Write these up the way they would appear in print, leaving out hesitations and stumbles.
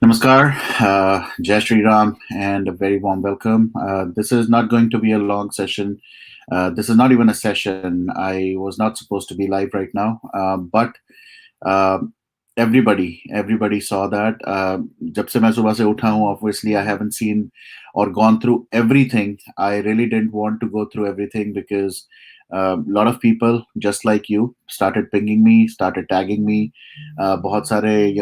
Namaskar, Jai Shri Ram, and a very warm welcome. This is not going to be a long session. This is not even a session. I was not supposed to be live right now, but uh, everybody saw that. जब से मैं सुबह से उठा हूँ, obviously I haven't seen or gone through everything. I really didn't want to go through everything because a lot of people, just like you, started pinging me, started tagging me. बहुत सारे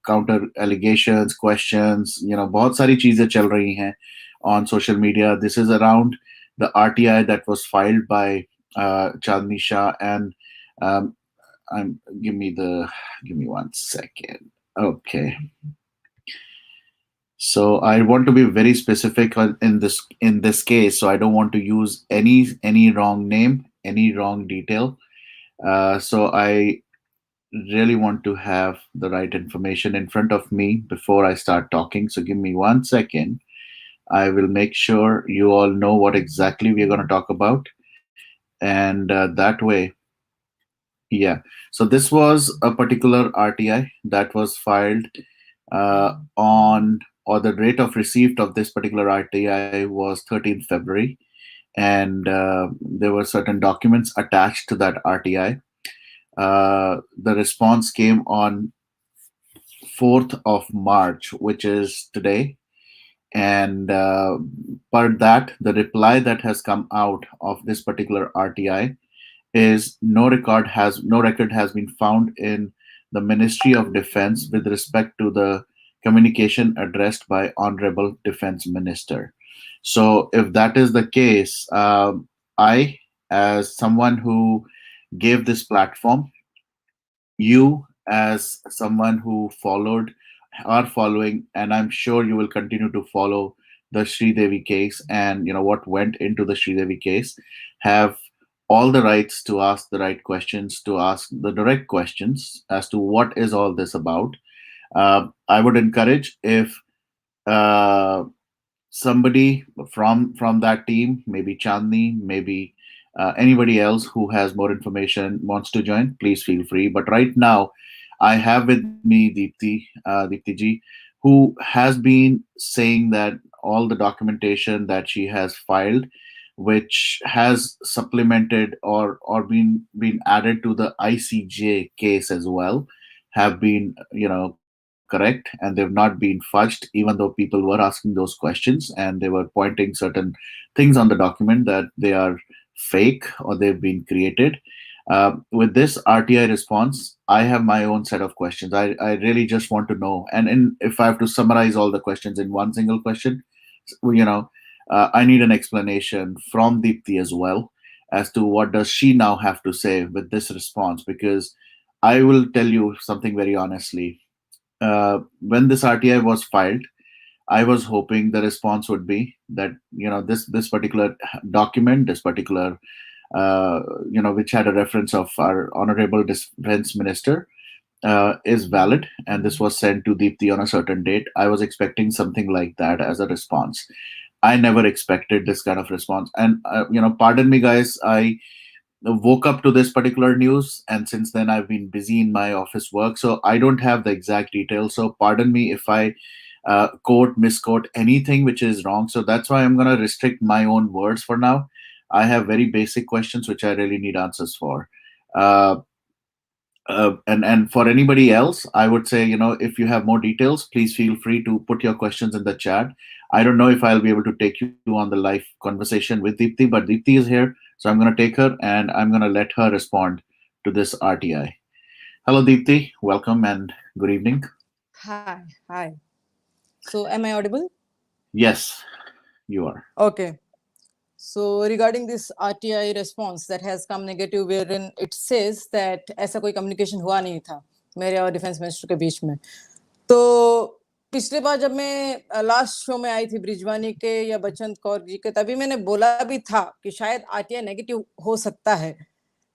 counter allegations, questions, बहुत सारी चीजें चल रही हैं on social media. This is around the RTI that was filed by Chandni Shah and um, I'm give me 1 second. Okay. So I want to be very specific in this case. So I don't want to use any wrong name, any wrong detail. So I really want to have the right information in front of me before I start talking. So give me 1 second. I will make sure you all know what exactly we're going to talk about, and that way, yeah. So this was a particular RTI that was filed or the rate of receipt of this particular RTI was 13th February, and there were certain documents attached to that RTI. The response came on 4th of March, which is today, and per that, the reply that has come out of this particular RTI is no record has been found in the Ministry of Defense with respect to the communication addressed by Honorable Defense Minister. So, if that is the case, I, as someone who gave this platform, you, as someone who followed, are following, and I'm sure you will continue to follow the Sridevi case and what went into the Sridevi case, have all the rights to ask the right questions, to ask the direct questions as to what is all this about. I would encourage if uh, somebody from that team, maybe Chandni, maybe anybody else who has more information wants to join, please feel free. But right now, I have with me Deepti ji, who has been saying that all the documentation that she has filed, which has supplemented or been added to the ICJ case as well, have been correct, and they've not been fudged, even though people were asking those questions and they were pointing certain things on the document that they are fake or they've been created. With this RTI response, I have my own set of questions. I really just want to know, and if I have to summarize all the questions in one single question, you know, I need an explanation from Deepti as well as to what does she now have to say with this response. Because I will tell you something very honestly. When this RTI was filed, I was hoping the response would be that this particular document, this particular which had a reference of our honorable defense minister, is valid, and this was sent to Deepti on a certain date. I was expecting something like that as a response. I never expected this kind of response, and pardon me, guys. I woke up to this particular news, and since then I've been busy in my office work, so I don't have the exact details. So pardon me if I misquote anything which is wrong. So that's why I'm going to restrict my own words for now. I have very basic questions which I really need answers for. Uh, and for anybody else, I would say, if you have more details, please feel free to put your questions in the chat. I don't know if I'll be able to take you on the live conversation with Deepti, but Deepti is here, so I'm going to take her and I'm going to let her respond to this RTI. Hello, Deepti. Welcome and good evening. Hi. So, am I audible? Yes, you are. Okay. So, regarding this RTI response that has come negative, wherein it says that ऐसा कोई communication हुआ नहीं था मेरे और defence minister के बीच में. तो पिछले बार जब मैं लास्ट शो में आई थी ब्रिजवानी के या बचंत कौर जी के, तभी मैंने बोला भी था कि शायद RTI नेगेटिव हो सकता है,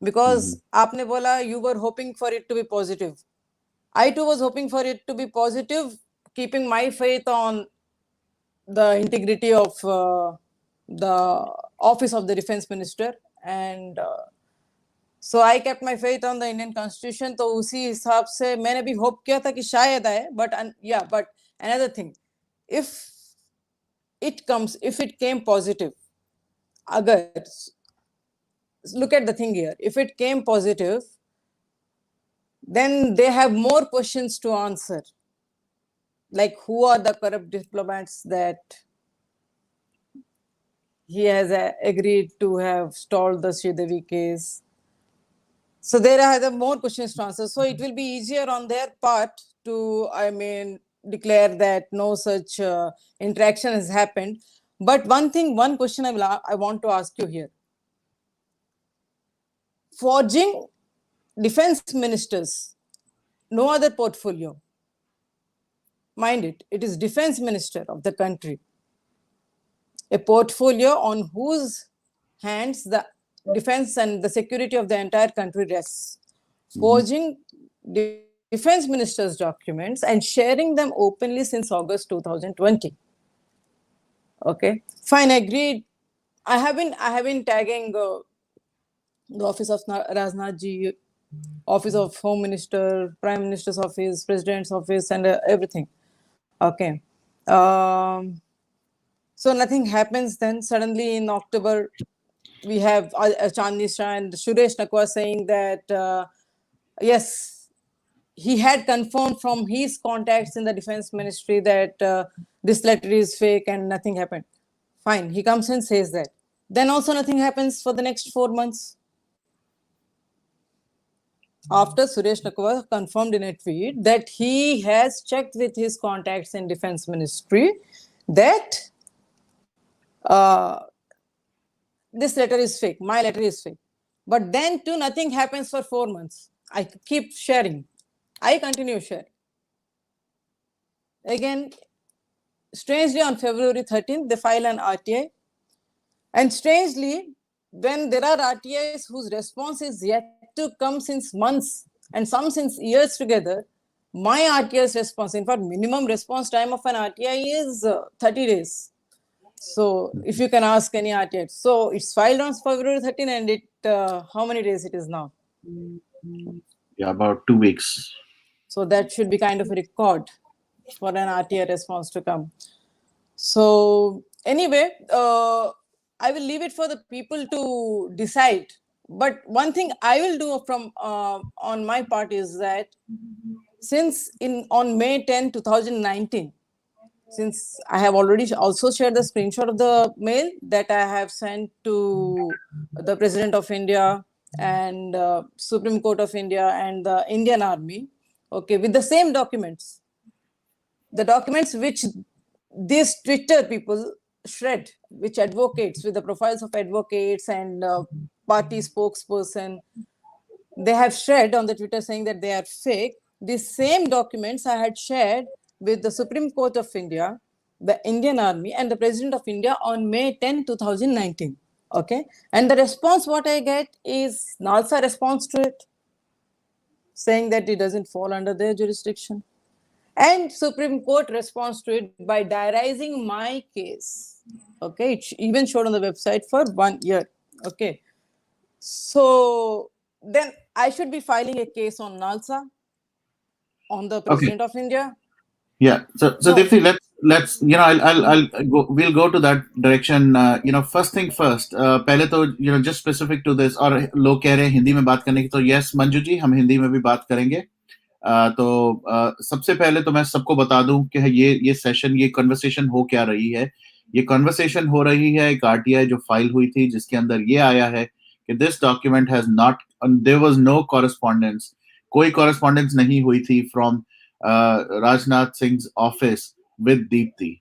बिकॉज आपने बोला you were hoping for it to be positive. I too was hoping for it to be positive, keeping my faith on the integrity of the office of the defense minister, and so I kept my faith on the Indian constitution. तो उसी हिसाब से मैंने भी hope किया था कि शायद आए, but Another thing, if it came positive, agar, look at the thing here, if it came positive, then they have more questions to answer, like who are the corrupt diplomats that he has agreed to have stalled the Sridevi case. So there are the more questions to answer. So it will be easier on their part to, declare that no such interaction has happened. But one question I want to ask you here. Forging defense ministers, no other portfolio. Mind it, it is defense minister of the country. A portfolio on whose hands the defense and the security of the entire country rests. Forging defense minister's documents and sharing them openly since August 2020. Okay, fine, agreed. I have been tagging the office of Rajnath ji, office of Home Minister, Prime Minister's office, President's office, and everything. Okay. So nothing happens. Then suddenly in October, we have Chandni Shah and Suresh Nakwa saying that yes, he had confirmed from his contacts in the defense ministry that this letter is fake and nothing happened. Fine, he comes and says that. Then also nothing happens for the next 4 months. After Suresh Nakwa confirmed in a tweet that he has checked with his contacts in defense ministry that this letter is fake, my letter is fake. But then too, nothing happens for 4 months. I keep sharing. I continue sharing. Again, strangely, on February 13th, they file an RTI. And strangely, when there are RTIs whose response is yet to come since months and some since years together, my RTI's response, in fact, minimum response time of an RTI is 30 days. So if you can ask any RTI. So it's filed on February 13 and it, how many days it is now? Yeah, about 2 weeks. So that should be kind of a record for an RTI response to come. So anyway, I will leave it for the people to decide. But one thing I will do from on my part is that since on May 10, 2019, since I have already also shared the screenshot of the mail that I have sent to the President of India and Supreme Court of India and the Indian Army, okay, with the same documents, the documents which these Twitter people shred, which advocates with the profiles of advocates and party spokesperson, they have shared on the Twitter saying that they are fake. These same documents I had shared with the Supreme Court of India, the Indian Army, and the President of India on May 10, 2019. Okay, and the response what I get is NALSA response to it, saying that it doesn't fall under their jurisdiction. And Supreme Court responds to it by diarizing my case. Okay, it even showed on the website for 1 year. Okay, so then I should be filing a case on NALSA, on the President of India. Yeah. So No. Deepti, let's I'll go. We'll go to that direction. First thing first. पहले तो just specific to this और लोग कह रहे हैं हिंदी में बात करने की तो yes मंजू जी हम हिंदी में भी बात करेंगे. सबसे पहले तो मैं सबको बता दूं कि ये सेशन ये कन्वर्सेशन हो क्या रही है. ये कन्वर्सेशन हो रही है एक आरटीआई जो फाइल हुई थी जिसके अंदर ये आया है कि this document has not there was no correspondence. कोई कॉरेस्पॉन्डेंस नहीं हुई थी from Rajnath Singh office with Deepti.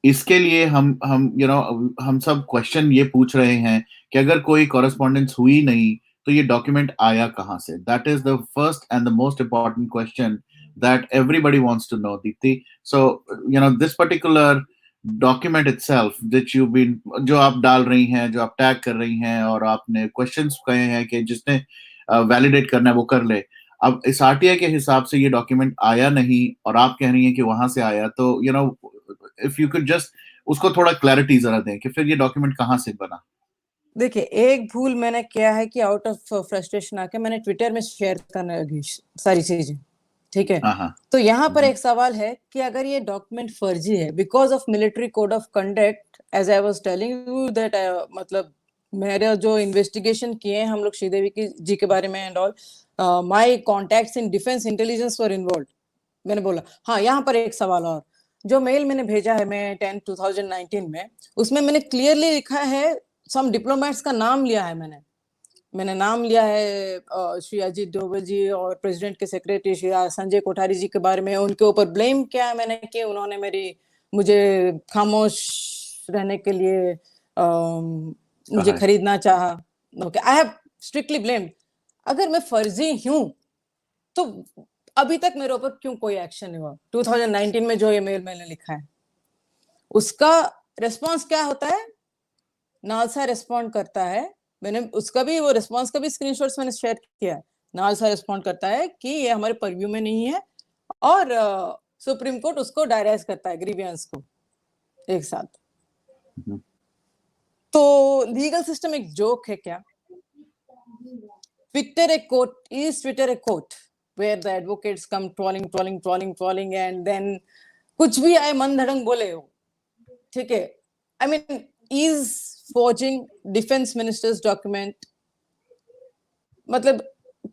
इसके लिए हम सब क्वेश्चन ये पूछ रहे हैं कि अगर कोई कॉरेस्पॉन्डेंस हुई नहीं तो ये डॉक्यूमेंट आया कहां से. That is the first and the most important question that everybody wants to know Deepti. So this particular document itself which you been जो आप डाल रही हैं जो आप टैग कर रही हैं और आपने क्वेश्चंस कहे हैं कि जिसने वैलिडेट करना है वो कर ले. अब इस आरटीआई के हिसाब से ये डॉक्यूमेंट आया नहीं और आप कह रही हैं कि वहां से आया तो इफ यू कुड जस्ट उसको थोड़ा क्लैरिटी जरा दें कि फिर ये डॉक्यूमेंट कहां से बना. देखिए एक भूल मैंने किया है कि आउट ऑफ फ्रस्ट्रेशन आके मैंने ट्विटर में शेयर करने लगी सारी चीजें. ठीक है। हाँ हाँ। तो यहाँ पर एक सवाल है कि अगर ये डॉक्यूमेंट फर्जी है because of military code of conduct, as I was telling you that, मतलब मेरे जो इन्वेस्टिगेशन किए हैं हम लोग श्रीदेवी की जी के बारे में and all, my contacts in defence intelligence were involve. मैंने बोला हाँ, यहाँ पर एक सवाल और, जो मेल मैंने भेजा है मैं 10/2019 में, उसमें मैंने क्लियरली लिखा है, सम डिप्लोमेट्स का नाम लिया है मैंने नाम लिया है श्री अजीत डोभाल जी और प्रेसिडेंट के सेक्रेटरी श्री संजय कोठारी जी के बारे में। उनके ऊपर ब्लेम किया है मैंने कि उन्होंने मुझे खामोश रहने के लिए मुझे खरीदना चाहा। Okay, I have strictly blamed. अगर मैं फर्जी हूं तो अभी तक मेरे ऊपर क्यों कोई एक्शन नहीं हुआ? 2019 में जो ये मेल मैंने लिखा है उसका रिस्पॉन्स क्या होता है? नालसा रिस्पॉन्ड करता है, मैंने उसका भी वो रिस्पॉन्स का भी स्क्रीनशॉट्स मैंने शेयर किया है। नालसा रिस्पॉन्ड करता है कि ये हमारे परव्यू में नहीं है और सुप्रीम कोर्ट उसको डायरेक्ट करता है ग्रीवियंस को एक साथ। तो लीगल सिस्टम एक जोक है क्या? Twitter a court where the advocates come trolling and then कुछ भी आए मन धड़ंग बोले हो, ठीक है। I mean, is forging defense minister's document मतलब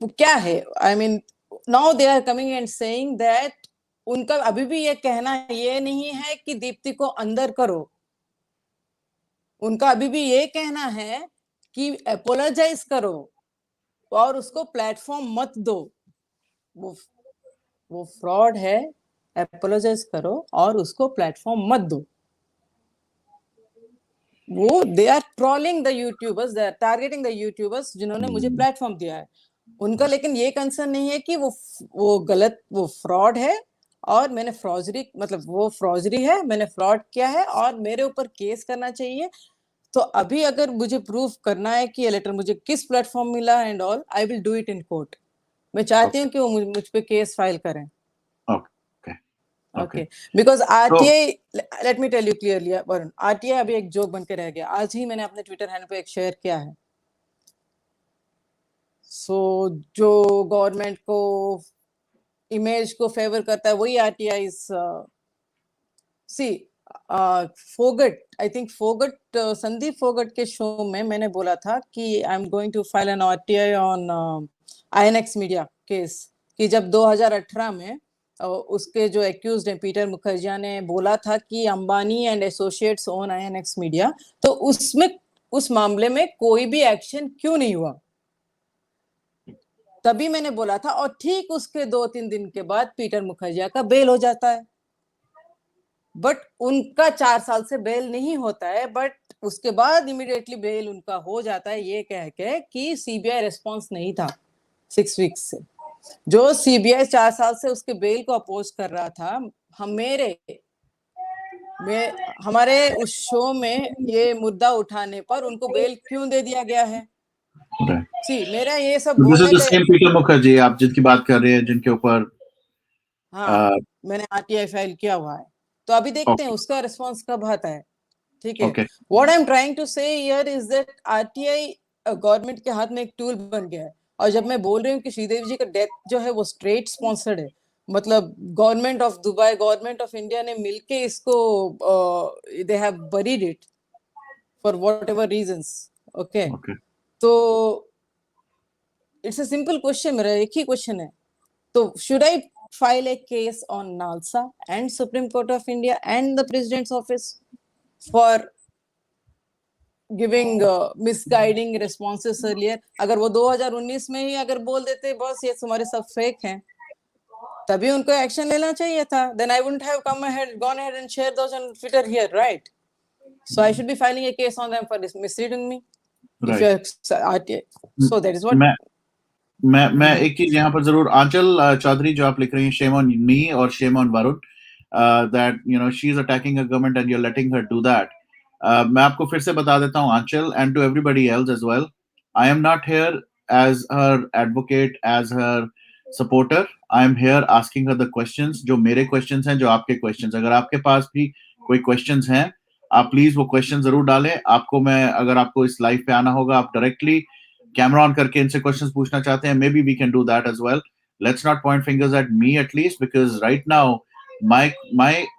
क्या है? I mean, now they are coming and saying that उनका अभी भी ये कहना ये नहीं है कि दीप्ति को अंदर करो, उनका अभी भी ये कहना है कि अपोलोजाइज करो और उसको प्लेटफॉर्म मत दो। वो फ्रॉड है, अपोलोजाइज करो और उसको प्लेटफॉर्म मत दो। वो they are trolling the youtubers, they are targeting the youtubers जिन्होंने मुझे प्लेटफॉर्म दिया है। उनका लेकिन ये कंसर्न नहीं है कि वो गलत, वो फ्रॉड है और मैंने फ्रॉजरी, मतलब वो फ्रॉजरी है, मैंने फ्रॉड किया है और मेरे ऊपर केस करना चाहिए। तो अभी अगर मुझे प्रूफ करना है कि ये लेटर मुझे किस प्लेटफॉर्म मिला and all, I will do it in court. मैं चाहती हूँ कि वो मुझ पे केस फाइल करें। Okay, because RTI, let me tell you clearly Varun, RTI अभी एक जोक बन के रह गया। आज ही मैंने अपने ट्विटर हैंडल पे एक शेयर किया है। सो जो गवर्नमेंट को इमेज को फेवर करता है वही आरटीआई। सी फोगट संदीप फोगट के शो में मैंने बोला था कि I am going to file an RTI on INX media case, कि जब 2018 में उसके जो एक्यूज्ड हैं पीटर मुखर्जिया ने बोला था कि Ambani and associates own INX media, तो उसमें उस मामले में कोई भी एक्शन क्यों नहीं हुआ? तभी मैंने बोला था। और ठीक उसके 2-3 दिन के बाद पीटर मुखर्जिया का बेल हो जाता है, बट उनका 4 साल से बेल नहीं होता है, बट उसके बाद इमीडिएटली बेल उनका हो जाता है ये कह के कि सीबीआई रिस्पॉन्स नहीं था 6 वीक्स से। जो सीबीआई 4 साल से उसके बेल को अपोज कर रहा था, हमारे उस शो में ये मुद्दा उठाने पर उनको बेल क्यों दे दिया गया है? सी मेरा ये सब बोलने का, पीटर मुखर्जी आप जिनकी बात कर रहे हैं, जिनके ऊपर हाँ मैंने आरटीआई फाइल किया हुआ है। तो अभी देखते हैं उसका रिस्पॉन्स कब आता है, ठीक है। What I am trying to say here is that RTI government के हाथ में एक टूल बन गया है। और जब मैं बोल रही हूँ कि श्रीदेवी जी का डेथ जो है वो स्ट्रेट स्पॉन्सर्ड है, मतलब government of Dubai, government of India ने मिलके इसको they have buried it for whatever reasons. Okay, तो इट्स अ सिंपल क्वेश्चन, मेरा एक ही क्वेश्चन है। तो should I file a case on NALSA and Supreme Court of India and the President's Office for giving misguiding responses earlier? अगर वो 2019 में ही अगर बोल देते बस ये तुम्हारे सब फेक हैं, तभी उनको एक्शन लेना चाहिए था। Then I wouldn't have gone ahead and shared those on Twitter here, right? So I should be filing a case on them for misleading me. If you're RTI. So that is what. मैं एक चीज यहाँ पर जरूर, आंचल चौधरी जो आप लिख रही हैं, शेम ऑन मी और shame on Varun, that you know she is attacking a government and you are letting her do that. मैं आपको फिर से बता देता हूँ Aanchal, and to everybody else as well, I am not here as her advocate, as her supporter. I am here asking her the questions, जो मेरे questions हैं, जो आपके क्वेश्चंस। अगर आपके पास भी कोई क्वेश्चंस हैं, आप प्लीज वो क्वेश्चन जरूर डालें। आपको मैं, अगर आपको इस लाइव पे आना होगा, आप डायरेक्टली कैमरा ऑन करके इनसे क्वेश्चंस पूछना चाहते हैं, maybe we can do that as well. let's not point fingers at me, at least, because right now my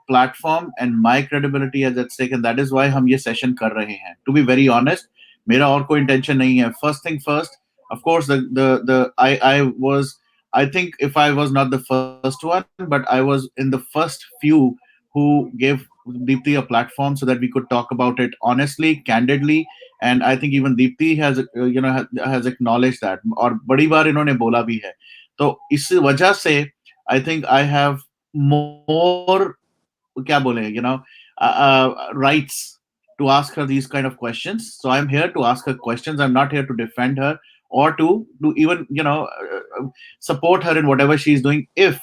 platform and my credibility is at stake, and that is why हम ये session कर रहे हैं. To be very honest, मेरा और कोई intention नहीं है. First thing first, of course, the I was, I think if I was not the first one, but I was in the first few who gave Deepti a platform so that we could talk about it honestly, candidly, and I think even Deepti has has acknowledged that, और बड़ी बार इन्होंने बोला भी है. तो इस वजह से I think I have more, क्या बोले, rights to ask her these kind of questions. So I'm here to ask her questions. I'm not here to defend her or to even support her in whatever she's doing. If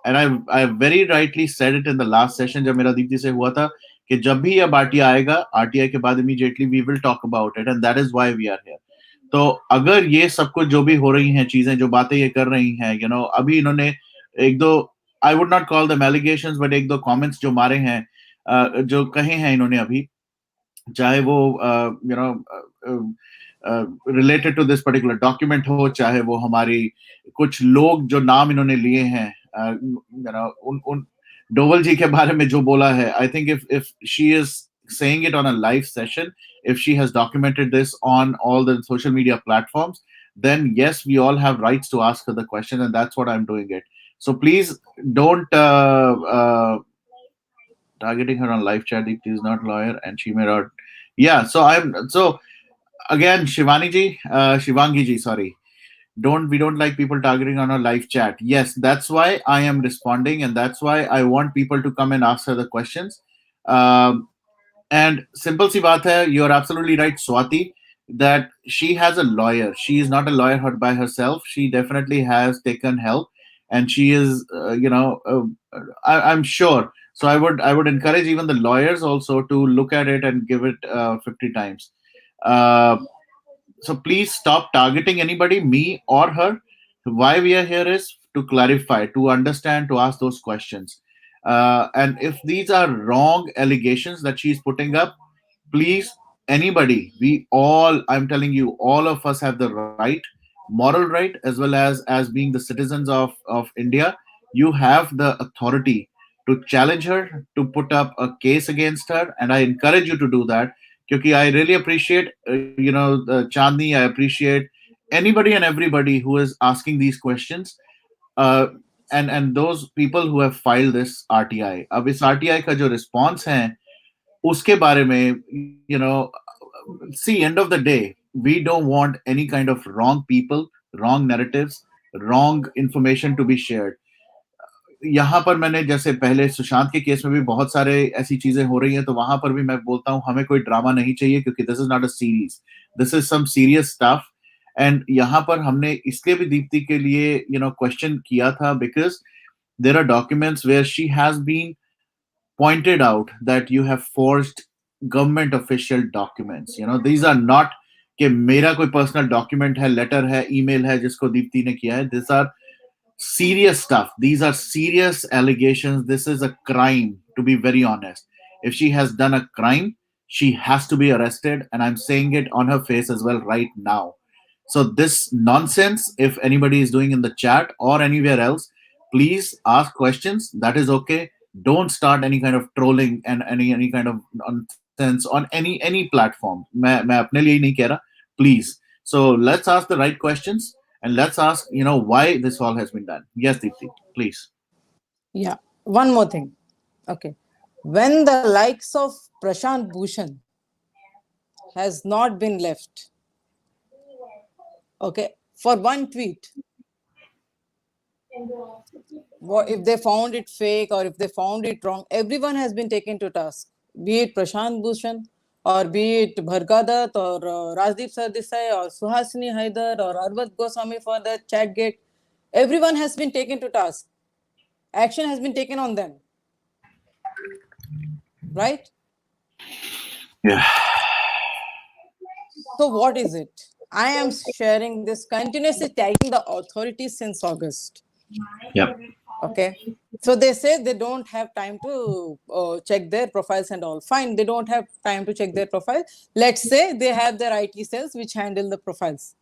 and I very rightly said it in the last session जब मेरा दीप्ति से हुआ था कि जब भी ये RTI आएगा, आरटीआई के बाद immediately we will talk about it, and that is why we are here. तो अगर ये सब कुछ जो भी हो रही हैं चीजें, जो बातें ये कर रही हैं, अभी इन्होंने एक दो, I would not call them allegations, but एक दो कमेंट्स जो मारे हैं, जो कहे हैं इन्होंने अभी, चाहे वो related to this particular document हो, चाहे वो हमारी कुछ लोग जो नाम इन्होंने लिए हैं, उन डोवल जी के बारे में जो बोला है, I think if she is saying it on a live session, if she has documented this on all the social media platforms, then yes, we all have rights to ask her the question, and that's what I'm doing it. So please don't targeting her on live chat. Deepti is not lawyer, and she may not. Yeah. So again, Shivani ji, Shivangi ji, sorry. We don't like people targeting on a live chat. Yes, that's why I am responding, and that's why I want people to come and ask her the questions. Um, and simple si baat hai, you're absolutely right, Swati, that she has a lawyer. She is not a lawyer by herself. She definitely has taken help, and she is, I'm sure. So I would encourage even the lawyers also to look at it and give it 50 times. Uh, so please stop targeting anybody, me or her. Why we are here is to clarify, to understand, to ask those questions. And if these are wrong allegations that she's putting up, please, anybody, we all, I'm telling you, all of us have the right, moral right, as well as being the citizens of India. You have the authority to challenge her, to put up a case against her, and I encourage you to do that. Because I really appreciate, Chandni, I appreciate anybody and everybody who is asking these questions, uh, and those people who have filed this RTI. अब इस RTI का जो response है, उसके बारे में, see, end of the day, we don't want any kind of wrong people, wrong narratives, wrong information to be shared. यहाँ पर मैंने, जैसे पहले सुशांत के केस में भी बहुत सारे ऐसी चीजें हो रही हैं, तो वहां पर भी मैं बोलता हूँ हमें कोई ड्रामा नहीं चाहिए, क्योंकि this is not a series, this is some serious stuff. And यहाँ पर हमने इसलिए भी दीप्ति के लिए क्वेश्चन किया था, because there are documents where she has been pointed out that you have forged government official documents. These are not कि मेरा कोई पर्सनल डॉक्यूमेंट है, लेटर है, ईमेल है जिसको दीप्ति ने किया है. This are serious stuff. These are serious allegations. This is a crime, to be very honest. If she has done a crime, she has to be arrested, and I'm saying it on her face as well right now. So this nonsense, if anybody is doing in the chat or anywhere else, please ask questions. That is okay. Don't start any kind of trolling and any kind of nonsense on any platform. मैं अपने लिए ही नहीं कह रहा. Please. So let's ask the right questions, and let's ask, why this all has been done. Yes, Deepti, please. Yeah. One more thing. Okay. When the likes of Prashant Bhushan has not been left, okay, for one tweet, if they found it fake or if they found it wrong, everyone has been taken to task, be it Prashant Bhushan or be it Bhargadat or Rajdeep Sardesai or Suhasini Haidar or Arvind Goswami for the chat gate. Everyone has been taken to task. Action has been taken on them. Right? Yeah. So what is it? I am sharing this, continuously tagging the authorities since August. Yep. Okay. So they say they don't have time to check their profiles and all. Fine, they don't have time to check their profile. Let's say they have their IT cells which handle the profiles.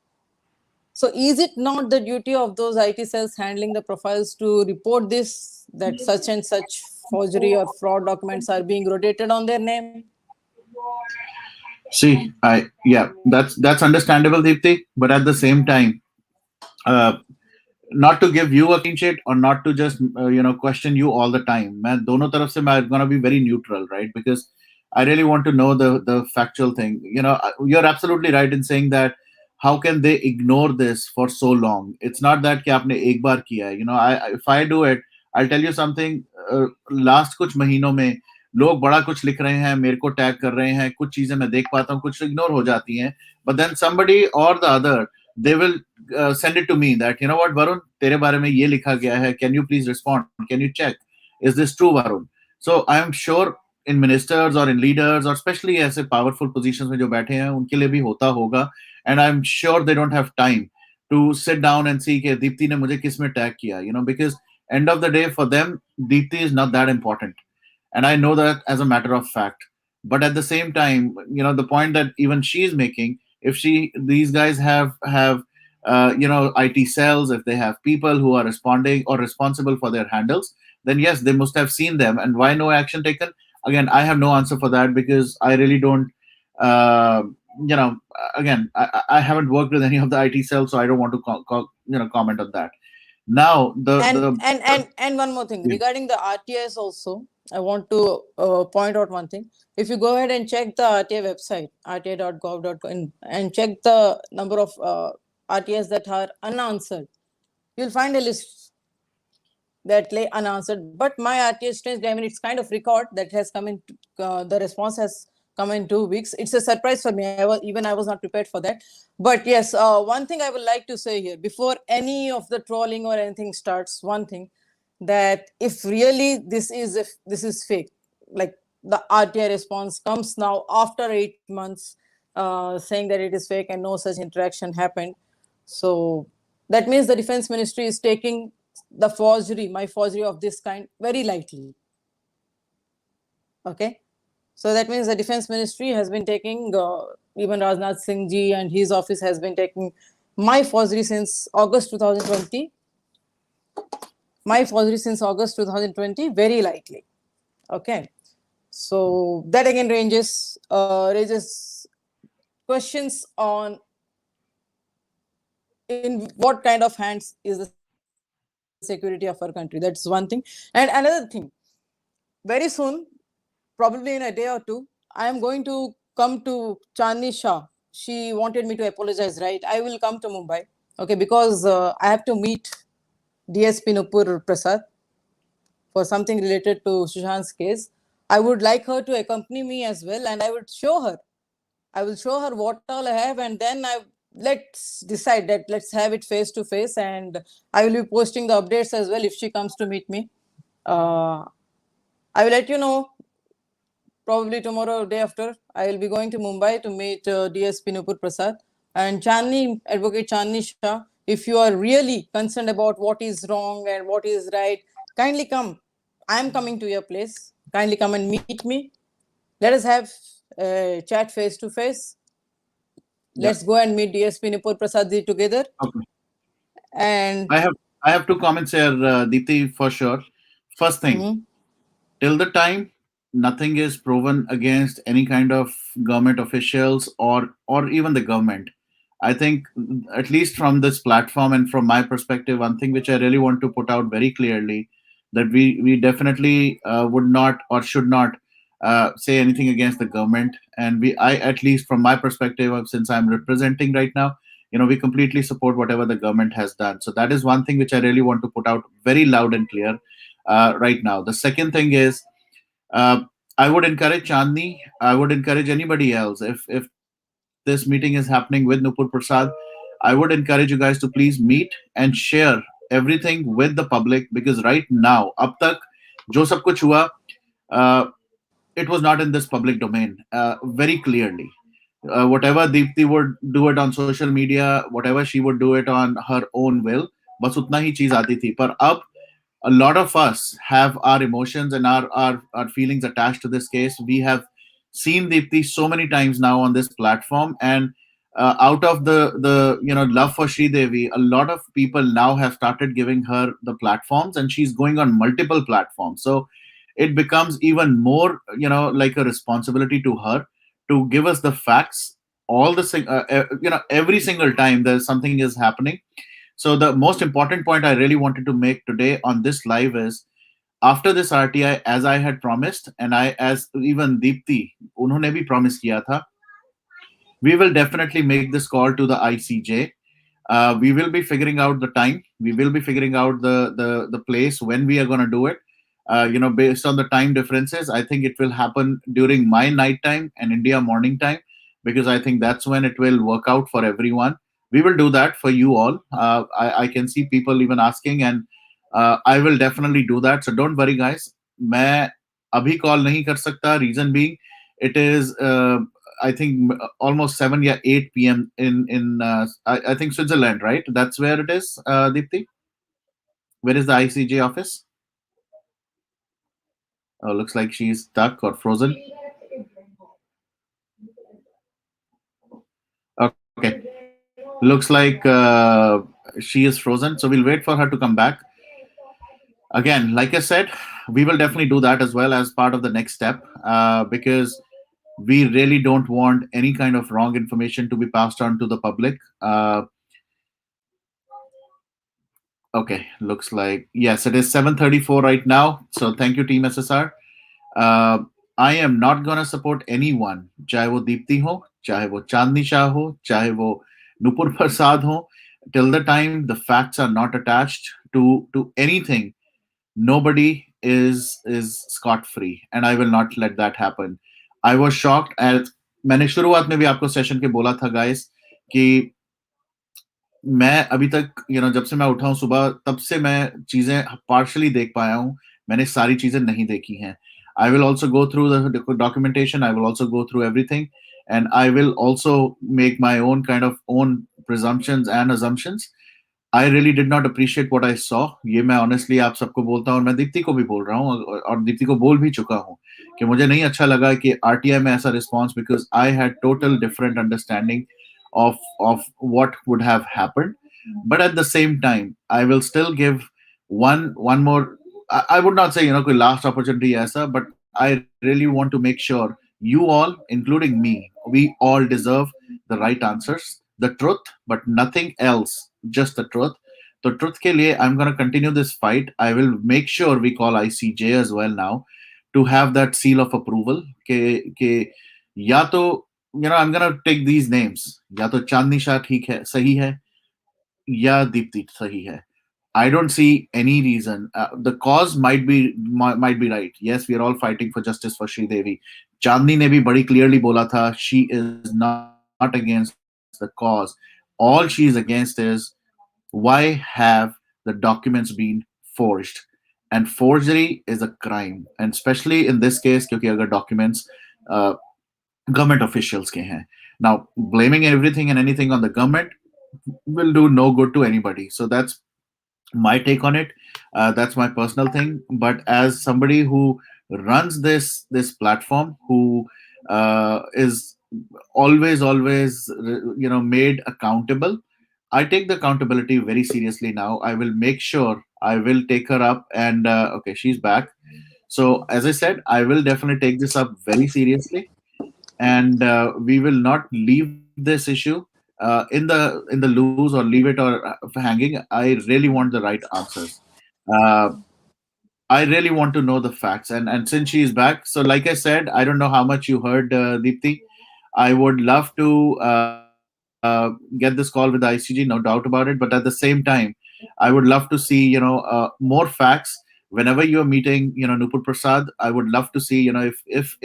So is it not the duty of those IT cells handling the profiles to report this, that such and such forgery or fraud documents are being rotated on their name? See, I yeah, that's understandable, Deepti. But at the same time, uh, not to give you a clean sheet or not to just question you all the time. Man, dono taraf se I'm gonna be very neutral, right? Because I really want to know the factual thing. You're absolutely right in saying that. How can they ignore this for so long? It's not that कि आपने एक बार किया है. If I do it, I'll tell you something. Last कुछ महीनों में लोग बड़ा कुछ लिख रहे हैं, मेरे को टैग कर रहे हैं, कुछ चीजें मैं देख पाता हूँ, कुछ इग्नोर हो जाती हैं. But then somebody or the other, they will send it to me that, what, Varun, तेरे बारे में ये लिखा गया है, can you please respond, can you check, is this true, Varun? So I am sure in ministers or in leaders or especially ऐसे powerful positions में जो बैठे हैं उनके लिए भी होता होगा, and I'm sure they don't have time to sit down and see कि दीप्ति ने मुझे किस में टैग किया, because end of the day for them Deepti is not that important, and I know that as a matter of fact. But at the same time, the point that even she is making, if these guys have IT cells, if they have people who are responding or responsible for their handles, then yes, they must have seen them. And why no action taken? Again, I have no answer for that because I really don't. Uh, Again, I haven't worked with any of the IT cells, so I don't want to comment on that. Now, And one more thing regarding the RTIs also, I want to point out one thing. If you go ahead and check the RTI website, rti.gov.in, and check the number of RTIs that are unanswered, you'll find a list that lay unanswered. But my RTI strange, I mean, it's kind of record that has come in. The response has come in 2 weeks. It's a surprise for me. I was not prepared for that. But yes, one thing I would like to say here before any of the trolling or anything starts. One thing, that if really this is fake, like the RTI response comes now after 8 months, saying that it is fake and no such interaction happened. So that means the Defense Ministry is taking my forgery of this kind very lightly. Okay. So that means the Defense Ministry has been taking, even Rajnath Singh ji and his office has been taking my forgery since August 2020. Very lightly. Okay. So that again raises questions on in what kind of hands is the security of our country. That's one thing. And another thing, very soon, probably in a day or two, I am going to come to Chandni Shah. She wanted me to apologize, right? I will come to Mumbai, okay, because I have to meet DSP Nupur Prasad for something related to Sushant's case. I would like her to accompany me as well, and I will show her what all I have, and then let's decide that let's have it face to face, and I will be posting the updates as well if she comes to meet me. I will let you know probably tomorrow or day after. I will be going to Mumbai to meet DSP Nupur Prasad and Advocate Chandni Shah. If you are really concerned about what is wrong and what is right, kindly come. I am coming to your place. Kindly come and meet me. Let us have a chat face to face. Let's go and meet DSP Nupur Prasad ji together. Okay. And I have two comments here, Deepti, for sure. First thing, till the time nothing is proven against any kind of government officials or even the government, I think, at least from this platform and from my perspective, one thing which I really want to put out very clearly, that we definitely would not or should not say anything against the government. And I, at least from my perspective, since I'm representing right now, we completely support whatever the government has done. So that is one thing which I really want to put out very loud and clear right now. The second thing is, I would encourage Chandni, I would encourage anybody else, if this meeting is happening with Nupur Prasad, I would encourage you guys to please meet and share everything with the public, because right now, ab tak jo sab kuch hua, uh, it was not in this public domain, very clearly. Whatever Deepti would do it on social media, whatever she would do it on her own will, बस उतना ही चीज आती थी. पर अब a lot of us have our emotions and our feelings attached to this case. We have seen Deepti so many times now on this platform, and out of the love for Sridevi, a lot of people now have started giving her the platforms, and she's going on multiple platforms. So it becomes even more, like a responsibility to her to give us the facts all the every single time there's something is happening. So the most important point I really wanted to make today on this live is, after this RTI, as I had promised, and I, as even Deepti, उन्होंने भी promise किया था, we will definitely make this call to the ICJ. We will be figuring out the time. We will be figuring out the place when we are going to do it. Based on the time differences, I think it will happen during my night time and India morning time, because I think that's when it will work out for everyone. We will do that for you all. I can see people even asking, and I will definitely do that. So don't worry, guys. मैं अभी call नहीं कर सकता. Reason being, it is I think almost 7 or 8 p.m. in I think Switzerland, right? That's where it is, Deepti. Where is the ICJ office? Oh, looks like she's stuck or frozen. Okay, looks like she is frozen. So we'll wait for her to come back. Again, like I said, we will definitely do that as well as part of the next step, because we really don't want any kind of wrong information to be passed on to the public. Okay, looks like yes, it is 7:34 right now. So thank you, Team SSR. Uh, I am not gonna support anyone, चाहे वो दीप्ति हो, चाहे वो चांदनी शाह हो, चाहे वो नुपुर प्रसाद हो. Till the time the facts are not attached to anything, nobody is scot free, and I will not let that happen. I was shocked as मैंने शुरुआत में भी आपको सेशन के बोला था guys कि मैं अभी तक जब से मैं उठा हूँ सुबह, तब से मैं चीज़ें पार्शियली देख पाया हूँ, मैंने सारी चीज़ें नहीं देखी हैं. I will also go through the documentation, I will also go through everything, and I will also make my own kind of own presumptions and assumptions. I really did not appreciate what I saw. ये मैं honestly आप सबको बोलता हूँ, और मैं दीप्ति को भी बोल रहा हूँ, और दीप्ति को बोल भी चुका हूँ कि मुझे नहीं अच्छा लगा कि आरटीआई में ऐसा response, because I had total different understanding of what would have happened. But at the same time, I will still give one more. I would not say कोई last opportunity ऐसा, but I really want to make sure you all, including me, we all deserve the right answers, the truth, but nothing else, just the truth. So truth ke liye, I'm going to continue this fight. I will make sure we call ICJ as well now to have that seal of approval. के या तो I'm going to take these names. या तो चांदनी शाह ठीक है, सही है, या दीप्ति सही है. I don't see any reason. The cause might be right. Yes, we are all fighting for justice for Sridevi. Chandni ने भी बड़ी clearly बोला था, she is not against the cause. All she is against is, why have the documents been forged? And forgery is a crime, and especially in this case, क्योंकि अगर documents uh, government officials के हैं. Now, blaming everything and anything on the government will do no good to anybody. So that's my take on it. That's my personal thing. But as somebody who runs this platform, who is always made accountable, I take the accountability very seriously now. I will make sure I will take her up, and okay, she's back. So as I said, I will definitely take this up very seriously, and we will not leave this issue in the loose or leave it or hanging. I really want the right answers. uh, I really want to know the facts, and since she is back, so like I said, I don't know how much you heard, Deepti. I would love to get this call with the ICG, no doubt about it, but at the same time, I would love to see more facts whenever you're meeting Nupur Prasad. I would love to see if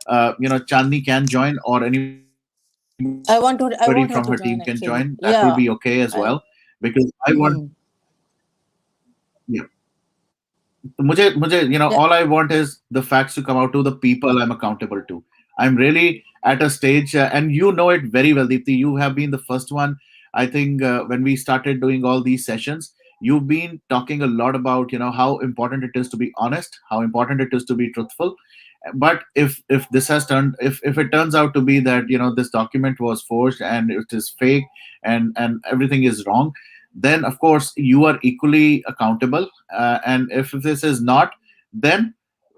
Chandni can join, or anybody from her team can join, that will be I okay want her as to well, join actually. because I Yeah. want, Hmm. yeah, मुझे Yeah. all I want is the facts to come out to the people I'm accountable to. I'm really at a stage, and you know it very well, Deepti. You have been the first one. I think when we started doing all these sessions, you've been talking a lot about how important it is to be honest, how important it is to be truthful, But if this has turned, if it turns out to be that this document was forged and it is fake, and everything is wrong, then of course you are equally accountable. And if this is not, then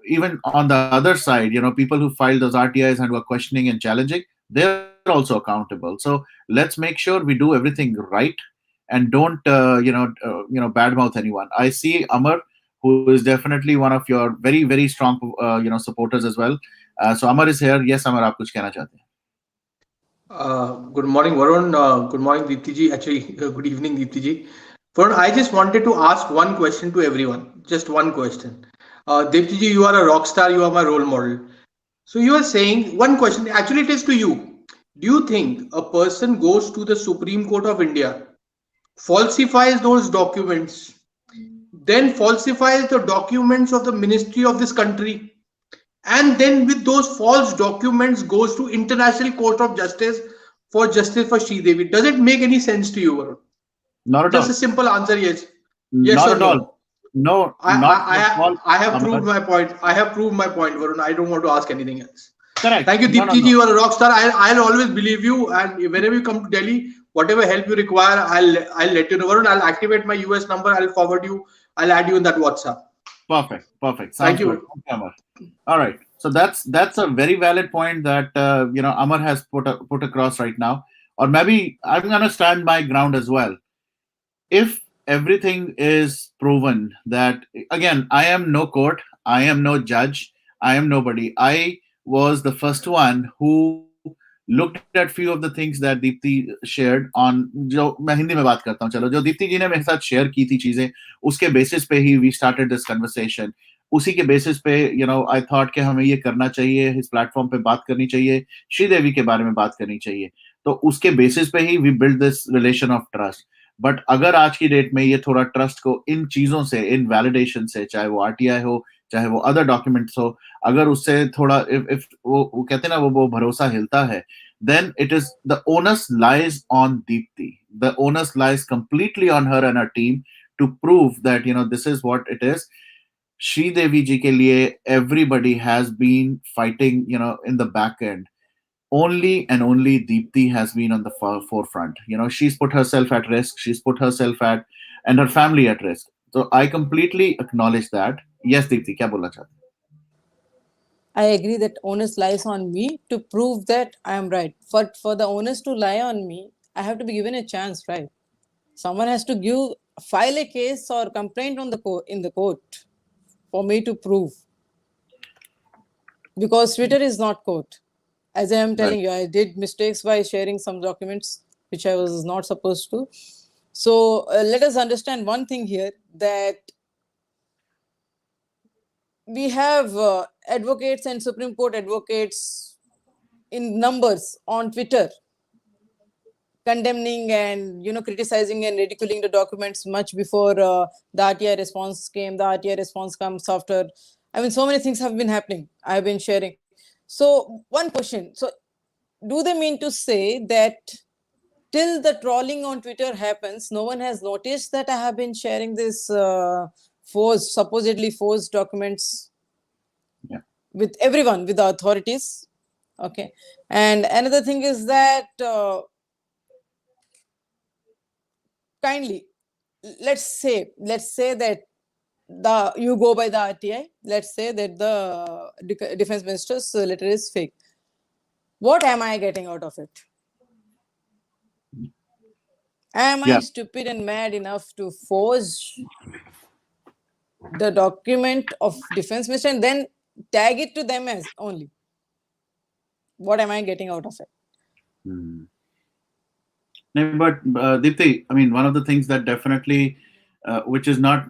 even on the other side, people who filed those RTIs and were questioning and challenging, they're also accountable. So let's make sure we do everything right, and don't badmouth anyone. I see Amar, who is definitely one of your very very strong supporters as well. So Amar is here. Yes, Amar, आप कुछ कहना चाहते हैं? Good morning, Varun. Good morning, Deepti ji. Actually, good evening, Deepti ji. Varun, I just wanted to ask one question to everyone. Just one question. Deepti ji, you are a rock star. You are my role model. So you are saying one question. Actually, it is to you. Do you think a person goes to the Supreme Court of India, falsifies those documents, then falsifies the documents of the ministry of this country, and then with those false documents goes to International Court of Justice for justice for Sridevi? Does it make any sense to you, Varun? Not at Just a all. simple answer, yes. Yes Not or at all. no? No, I, not I, at all, I have Amar. proved my point. I have proved my point, Varun. I don't want to ask anything else. Correct. Thank you, No, no, Deepti ji. no. You are a rock star. I'll always believe you. And whenever you come to Delhi, whatever help you require, I'll let you know. Varun, I'll activate my US number. I'll forward you. I'll add you in that WhatsApp. Perfect. Perfect. Thank Sounds good. you. Okay, Amar. All right. So that's a very valid point that Amar has put across right now. Or maybe I'm gonna stand my ground as well. If everything is proven that, again, I am no court, I am no judge, I am nobody. I was the first one who looked at few of the things that Deepti shared on, जो मैं हिंदी में बात करता हूँ, चलो, जो दीप्ति जी ने मेरे साथ शेयर की थी चीजें, उसके बेसिस पे ही वी स्टार्टेड दिस कन्वर्सेशन. उसी के बेसिस पे आई थॉट कि हमें ये करना चाहिए, इस प्लेटफॉर्म पे बात करनी चाहिए, श्रीदेवी के बारे में बात करनी चाहिए. तो उसके बेसिस पे ही we build this relation of trust. But अगर आज की डेट में ये थोड़ा ट्रस्ट को इन चीजों से, इन वैलिडेशन से, चाहे वो आरटीआई हो, चाहे वो अदर डॉक्यूमेंट्स हो, अगर उससे थोड़ा इफ वो कहते हैं ना, वो भरोसा हिलता है, then it is the onus lies on Deepti. The onus lies completely on her and her team to prove that this is what it is. Sridevi ji ke liye everybody has been fighting in the back end. Only and only Deepti has been on the forefront. She's put herself at risk. She's put herself at, and her family at risk. So I completely acknowledge that. Yes, Deepti, क्या बोलना चाहते हैं? I agree that onus lies on me to prove that I am right. For the onus to lie on me, I have to be given a chance, right? Someone has to file a case or complaint on in the court for me to prove. Because Twitter is not court. As I am telling you, I did mistakes by sharing some documents which I was not supposed to. So let us understand one thing here, that we have advocates and Supreme Court advocates in numbers on Twitter condemning and criticizing and ridiculing the documents much before the RTI response came. The RTI response comes after. I mean, so many things have been happening. I have been sharing. So one question. So do they mean to say that till the trolling on Twitter happens, no one has noticed that I have been sharing this supposedly forged documents with everyone, with the authorities? Okay. And another thing is that kindly, let's say that you go by the RTI. Let's say that the defense minister's letter is fake. What am I getting out of it? Am I stupid and mad enough to forge the document of defense minister and then tag it to them as only? What am I getting out of it? No, but Deepti, I mean, one of the things that definitely, which is not,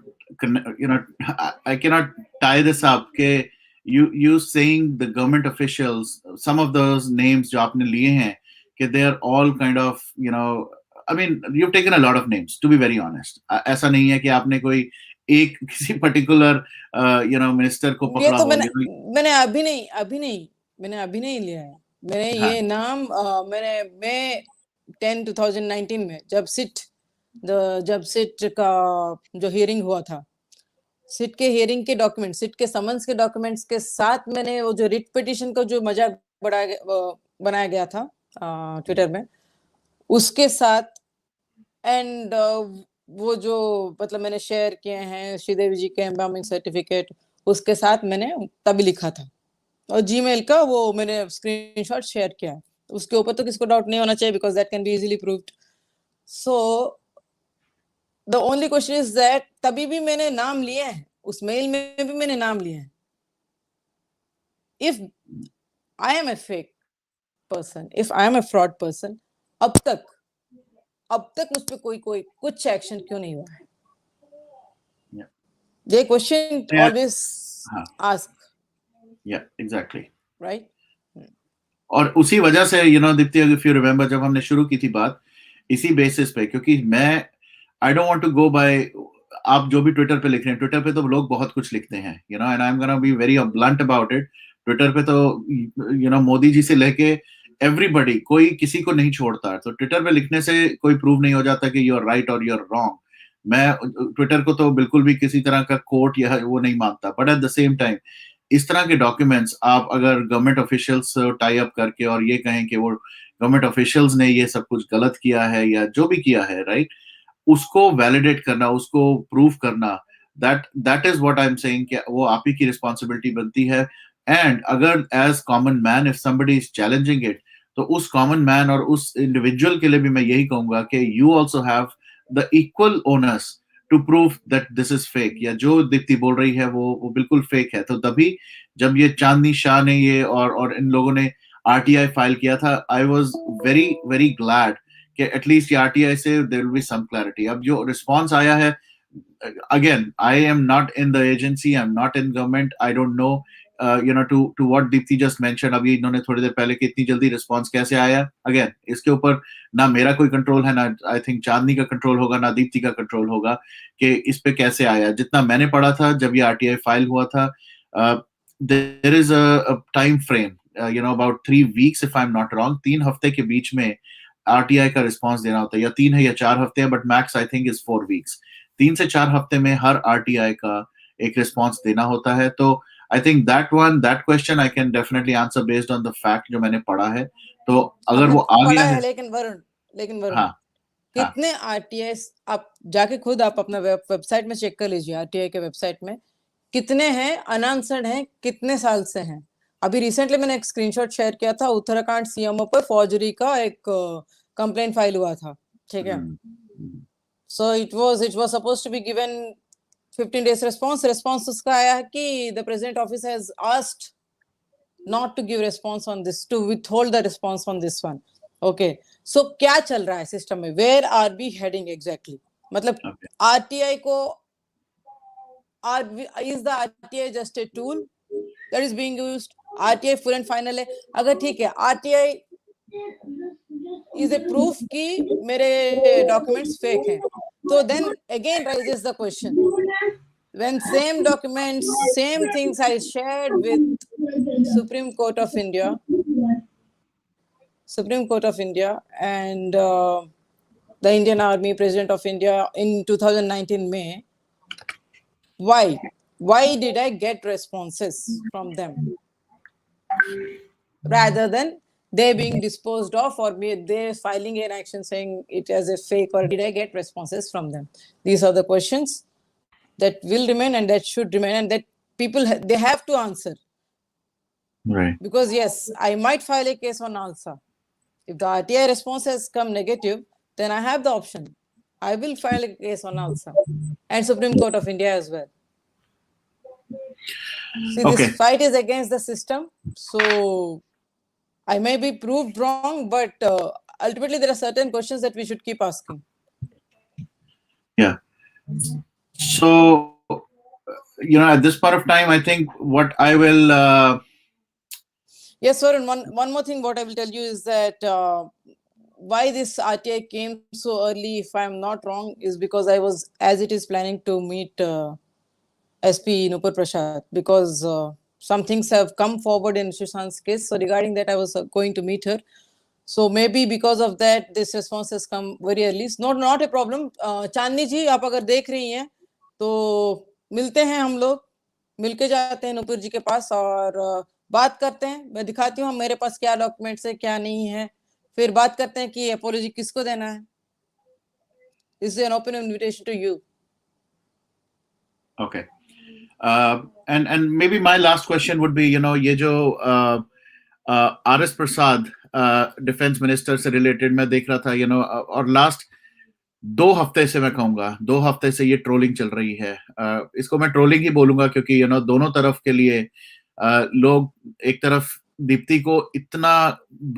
I cannot tie this up. Okay, you saying the government officials, some of those names जो आपने लिए हैं, कि they are all kind of, I mean, you've taken a lot of names. To be very honest, ऐसा नहीं है कि आपने कोई एक किसी particular, minister को ये पकड़ा तो हो. मैंने अभी नहीं लिया है. मैंने ये नाम मैं 10/2019 में जब सिट का जो हियरिंग हुआ था, सिट के हियरिंग के डॉक्यूमेंट, सिट के समन्स के डॉक्यूमेंट्स के साथ मैंने वो जो रिट पिटिशन का जो मजाक बनाया गया था ट्विटर में, उसके साथ एंड वो जो मतलब मैंने शेयर किए हैं श्रीदेवी जी के एम्बामिंग सर्टिफिकेट, उसके साथ मैंने तभी लिखा था। और जीमेल का वो मैंने स्क्रीनशॉट शेयर किया है, उसके ऊपर तो किसको डाउट नहीं होना चाहिए because that can be easily proved. So the only question is that तभी भी मैंने नाम लिए हैं, उस मेल में भी मैंने नाम लिए हैं। If I am a fake person, if I am a fraud person, अब तक मुझ पे कोई कुछ एक्शन क्यों नहीं हुआ है? ये question always ask. Exactly right. और उसी वजह से दीप्ति, इफ यू रिमेम्बर, जब हमने शुरू की थी बात इसी बेसिस पे, क्योंकि मैं I don't want to go by आप जो भी ट्विटर पे लिख रहे हैं। ट्विटर पे तो लोग बहुत कुछ लिखते हैं, and I am gonna be very blunt about it. Twitter पे तो मोदी जी से लेके एवरीबडी, कोई किसी को नहीं छोड़ता। तो ट्विटर पे लिखने से कोई प्रूव नहीं हो जाता कि यू आर राइट और यू आर रॉन्ग। मैं ट्विटर को तो बिल्कुल भी किसी तरह का कोर्ट या वो नहीं मानता, but at the same time इस तरह के डॉक्यूमेंट्स आप अगर गवर्नमेंट ऑफिशियल्स टाई अप करके और ये कहें कि वो गवर्नमेंट ऑफिशियल्स ने ये सब कुछ गलत किया है या जो भी किया है, राइट, उसको वैलिडेट करना, उसको प्रूव करना, that is what I am saying कि वो आप ही की रिस्पॉन्सिबिलिटी बनती है। एंड अगर as common man if somebody is challenging it, तो उस कॉमन मैन और उस इंडिविजुअल के लिए भी मैं यही कहूंगा कि you also have the equal owners to prove that this is fake, या जो दीप्ति बोल रही है वो बिल्कुल फेक है। तो तभी जब ये चांदनी शाह ने ये और इन लोगों ने आरटीआई फाइल किया था, I was very very glad कि एटलीस्ट ये आरटीआई से there will be some clarity. अब जो रिस्पांस आया है, again I am not in the agency, I am not in government, I don't know to what Deepti just mention. अभी इन्होंने थोड़ी देर पहले कि इतनी जल्दी रिस्पांस कैसे आया, अगेन इसके ऊपर ना मेरा कोई कंट्रोल है, ना आई थिंक चांदनी का कंट्रोल होगा, ना दीप्ति का कंट्रोल होगा कि इस पे कैसे आया। जितना मैंने पढ़ा था जब ये आरटीआई फाइल हुआ था, there is a time frame, about 3 weeks if I am not wrong. 3 हफ्ते के बीच में आरटीआई का रिस्पांस देना होता है, या 3 है या 4 हफ्ते है, but max I think is 4 weeks. 3 से 4 हफ्ते में हर आरटीआई का एक रिस्पांस देना होता है। तो I think that question I can definitely answer based on the fact जो मैंने पढ़ा है। तो अगर वो आ गया है, लेकिन वरुण हाँ, कितने आरटीआई आप जाके खुद आप अपना वेबसाइट में चेक कर लीजिए, आरटीआई के वेबसाइट में कितने हैं अनआंसर्ड हैं, कितने साल से हैं। अभी रिसेंटली मैंने एक स्क्रीनशॉट शेयर किया था, उत्तराखंड सीएमओ पर फॉर्जरी का एक कंप्लेंट फाइल हुआ था, ठीक है। So it was supposed to be given 15 days response उसका आया है कि the president office has asked not to give response on this, to withhold the response on this one. Okay, so क्या चल रहा है सिस्टम में, where are we heading exactly? मतलब RTI को is the RTI just a tool that is being used? RTI full and final है, अगर ठीक है RTI is a proof कि मेरे documents fake हैं, तो then again raises the question, when same documents, same things I shared with Supreme Court of India and the Indian Army, President of India in 2019 May, why did I get responses from them rather than they being disposed of, or they filing an action saying it as a fake, or did I get responses from them? These are the questions that will remain and that should remain, and that people they have to answer, right? Because yes, I might file a case on NALSA. If the RTI response has come negative, then I have the option, I will file a case on NALSA and Supreme Court of India as well. See, Okay. This fight is against the system, so I may be proved wrong, but ultimately there are certain questions that we should keep asking. Yeah. So, at this point of time, I think what I will... Yes, sir. And one more thing, what I will tell you is that why this RTI came so early, if I'm not wrong, is because I was, as it is, planning to meet SP Nupur Prasad, because some things have come forward in Sushant's case. So regarding that, I was going to meet her. So maybe because of that, this response has come very early. It's not a problem. Chandni ji, आप अगर देख रही हैं, तो मिलते हैं हम लोग, मिलके जाते हैं नूपुर जी के पास और बात करते हैं। मैं दिखाती हूँ मेरे पास क्या डॉक्यूमेंट्स है क्या नहीं है, फिर बात करते हैं कि अपोलॉजी किसको देना है। This is an open invitation to you. Okay. And maybe my last question would be, ये जो RS प्रसाद डिफेंस मिनिस्टर से रिलेटेड मैं देख रहा था, और लास्ट 2 हफ्ते से, मैं कहूंगा 2 हफ्ते से ये ट्रोलिंग चल रही है। इसको मैं ट्रोलिंग ही बोलूंगा, क्योंकि दोनों तरफ के लिए लोग एक तरफ दीप्ति को इतना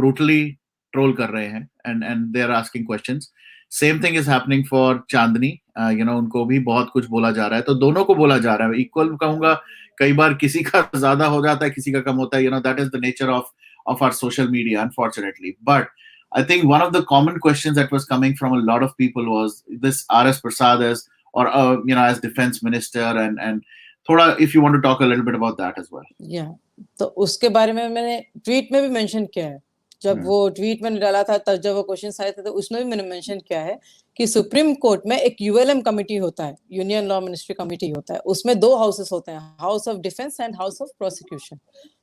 ब्रूटली ट्रोल कर रहे हैं and they are asking questions. Same thing is happening for Chandni, उनको भी बहुत कुछ बोला जा रहा है, तो दोनों को बोला जा रहा है, इक्वल कहूंगा। कई बार किसी का ज्यादा हो जाता है, किसी का कम होता है, that is the nature of our social media, unfortunately. But I think one of the common questions that was coming from a lot of people was this RS Prasad as, or as defense minister, and thoda, if you want to talk a little bit about that as well. Yeah, तो उसके बारे में मैंने tweet में भी mention किया है। जब वो ट्वीट मैंने डाला था, तब जब वो क्वेश्चन आए थे, तो उसमें भी मैंने मेंशन किया है कि सुप्रीम कोर्ट में एक यूएलएम कमिटी होता है, यूनियन लॉ मिनिस्ट्री कमिटी होता है। उसमें 2 हाउसेस होते हैं, house of defence and house of prosecution.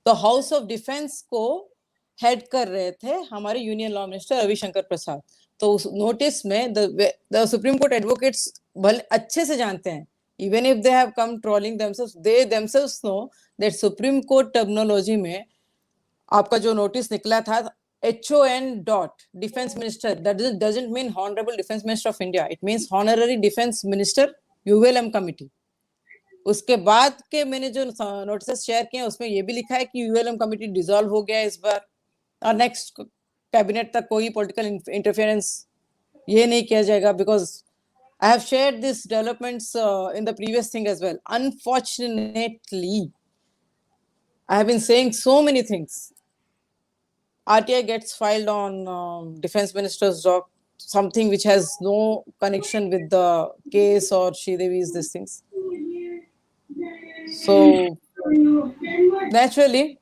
तो हाउस ऑफ डिफेंस को हेड कर रहे थे हमारे यूनियन लॉ मिनिस्टर रविशंकर प्रसाद। तो उस नोटिस में द सुप्रीम कोर्ट एडवोकेट्स भले अच्छे से जानते हैं, even if they have come trolling themselves, they themselves know that Supreme Court terminology में आपका जो नोटिस निकला था HON dot defense minister, that doesn't mean honorable defense minister of India, it means honorary defense minister ULM committee। उसके बाद के मैंने जो नोटिस शेयर किए उसमें ये भी लिखा है कि ULM कमिटी डिसॉल्व हो गया इस बार, और नेक्स्ट कैबिनेट तक कोई पॉलिटिकल इंटरफेरेंस ये नहीं किया जाएगा, because I have shared these developments in the previous thing as well. Unfortunately, I have been saying so many things. RTI gets filed on defense minister's dock, something which has no connection with the case or Sridevi's these things. So naturally,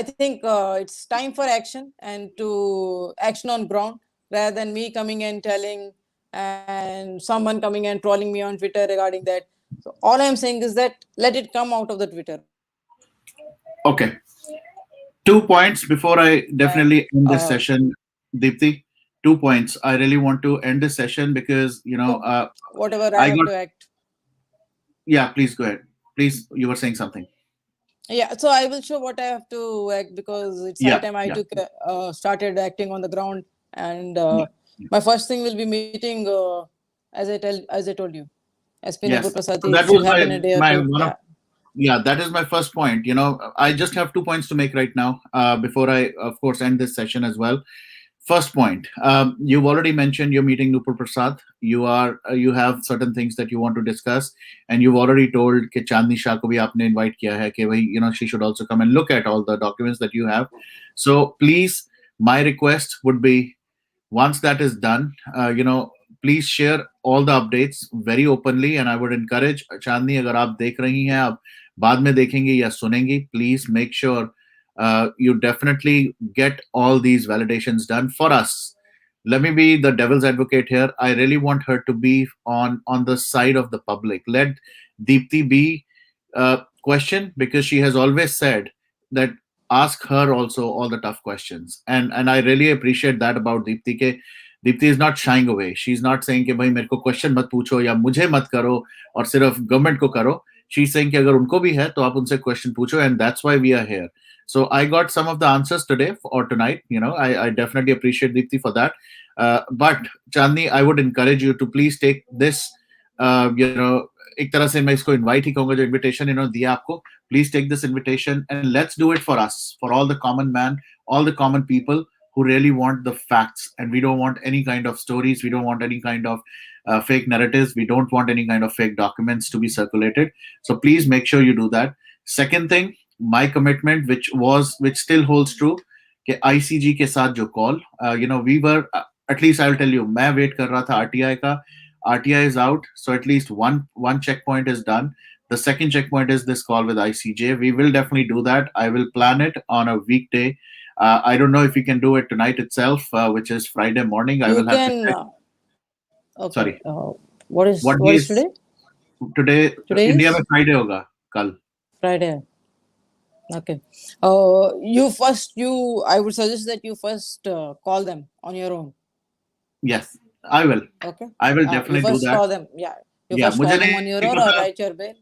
I think it's time for action, and to action on ground, rather than me coming and telling and someone coming and trolling me on Twitter regarding that. So all I'm saying is that let it come out of the Twitter. Okay. 2 points before I definitely end this session, Deepti. 2 points. I really want to end this session because, whatever I have to act. Yeah, please go ahead. Please, you were saying something. Yeah, so I will show what I have to act, because it's high time I took started acting on the ground, and my first thing will be meeting, as I told you, SP Nupur Prasad. So that was that is my first point. I just have 2 points to make right now before I, of course, end this session as well. First point, you've already mentioned you're meeting Nupur Prasad. You have certain things that you want to discuss, and you've already told कि चांदनी शाह को भी आपने invite किया है कि भाई, she should also come and look at all the documents that you have. So please, my request would be, once that is done, please share all the updates very openly, and I would encourage चांदनी, अगर आप देख रही हैं, आप बाद में देखेंगी या सुनेंगी, please make sure you definitely get all these validations done for us. Let me be the devil's advocate here. I really want her to be on the side of the public. Let Deepti be questioned, because she has always said that ask her also all the tough questions, and I really appreciate that about Deepti ke Deepti is not shying away. She's not saying कि भाई मेरे को question मत पूछो या मुझे मत करो और सिर्फ गवर्नमेंट को करो. She's saying कि अगर उनको भी है तो आप उनसे क्वेश्चन पूछो, and that's why we are here. So I got some of the answers today or tonight. I definitely appreciate Deepti for that. But Chandni, I would encourage you to please take this, एक तरह से मैं इसको invite ही कहूँगा, जो invitation दिया आपको. Please take this invitation and let's do it for us, for all the common man, all the common people who really want the facts, and we don't want any kind of stories, we don't want any kind of fake narratives, we don't want any kind of fake documents to be circulated. So please make sure you do that. Second thing, my commitment, which still holds true, कि ICG के साथ जो call, we were, at least I'll tell you, मैं wait कर रहा था RTI का. RTI is out, so at least one checkpoint is done. The second checkpoint is this call with ICJ. We will definitely do that. I will plan it on a weekday. I don't know if we can do it tonight itself, which is Friday morning. I will have to check. Okay. Sorry. What is today? Today Today India is में Friday होगा कल. Friday. Okay. I would suggest that you first call them on your own. Yes, I will. Okay. I will You definitely do first that. call them. Yeah. You Yeah, first मुझे call them on your नहीं own or पता. write your bill.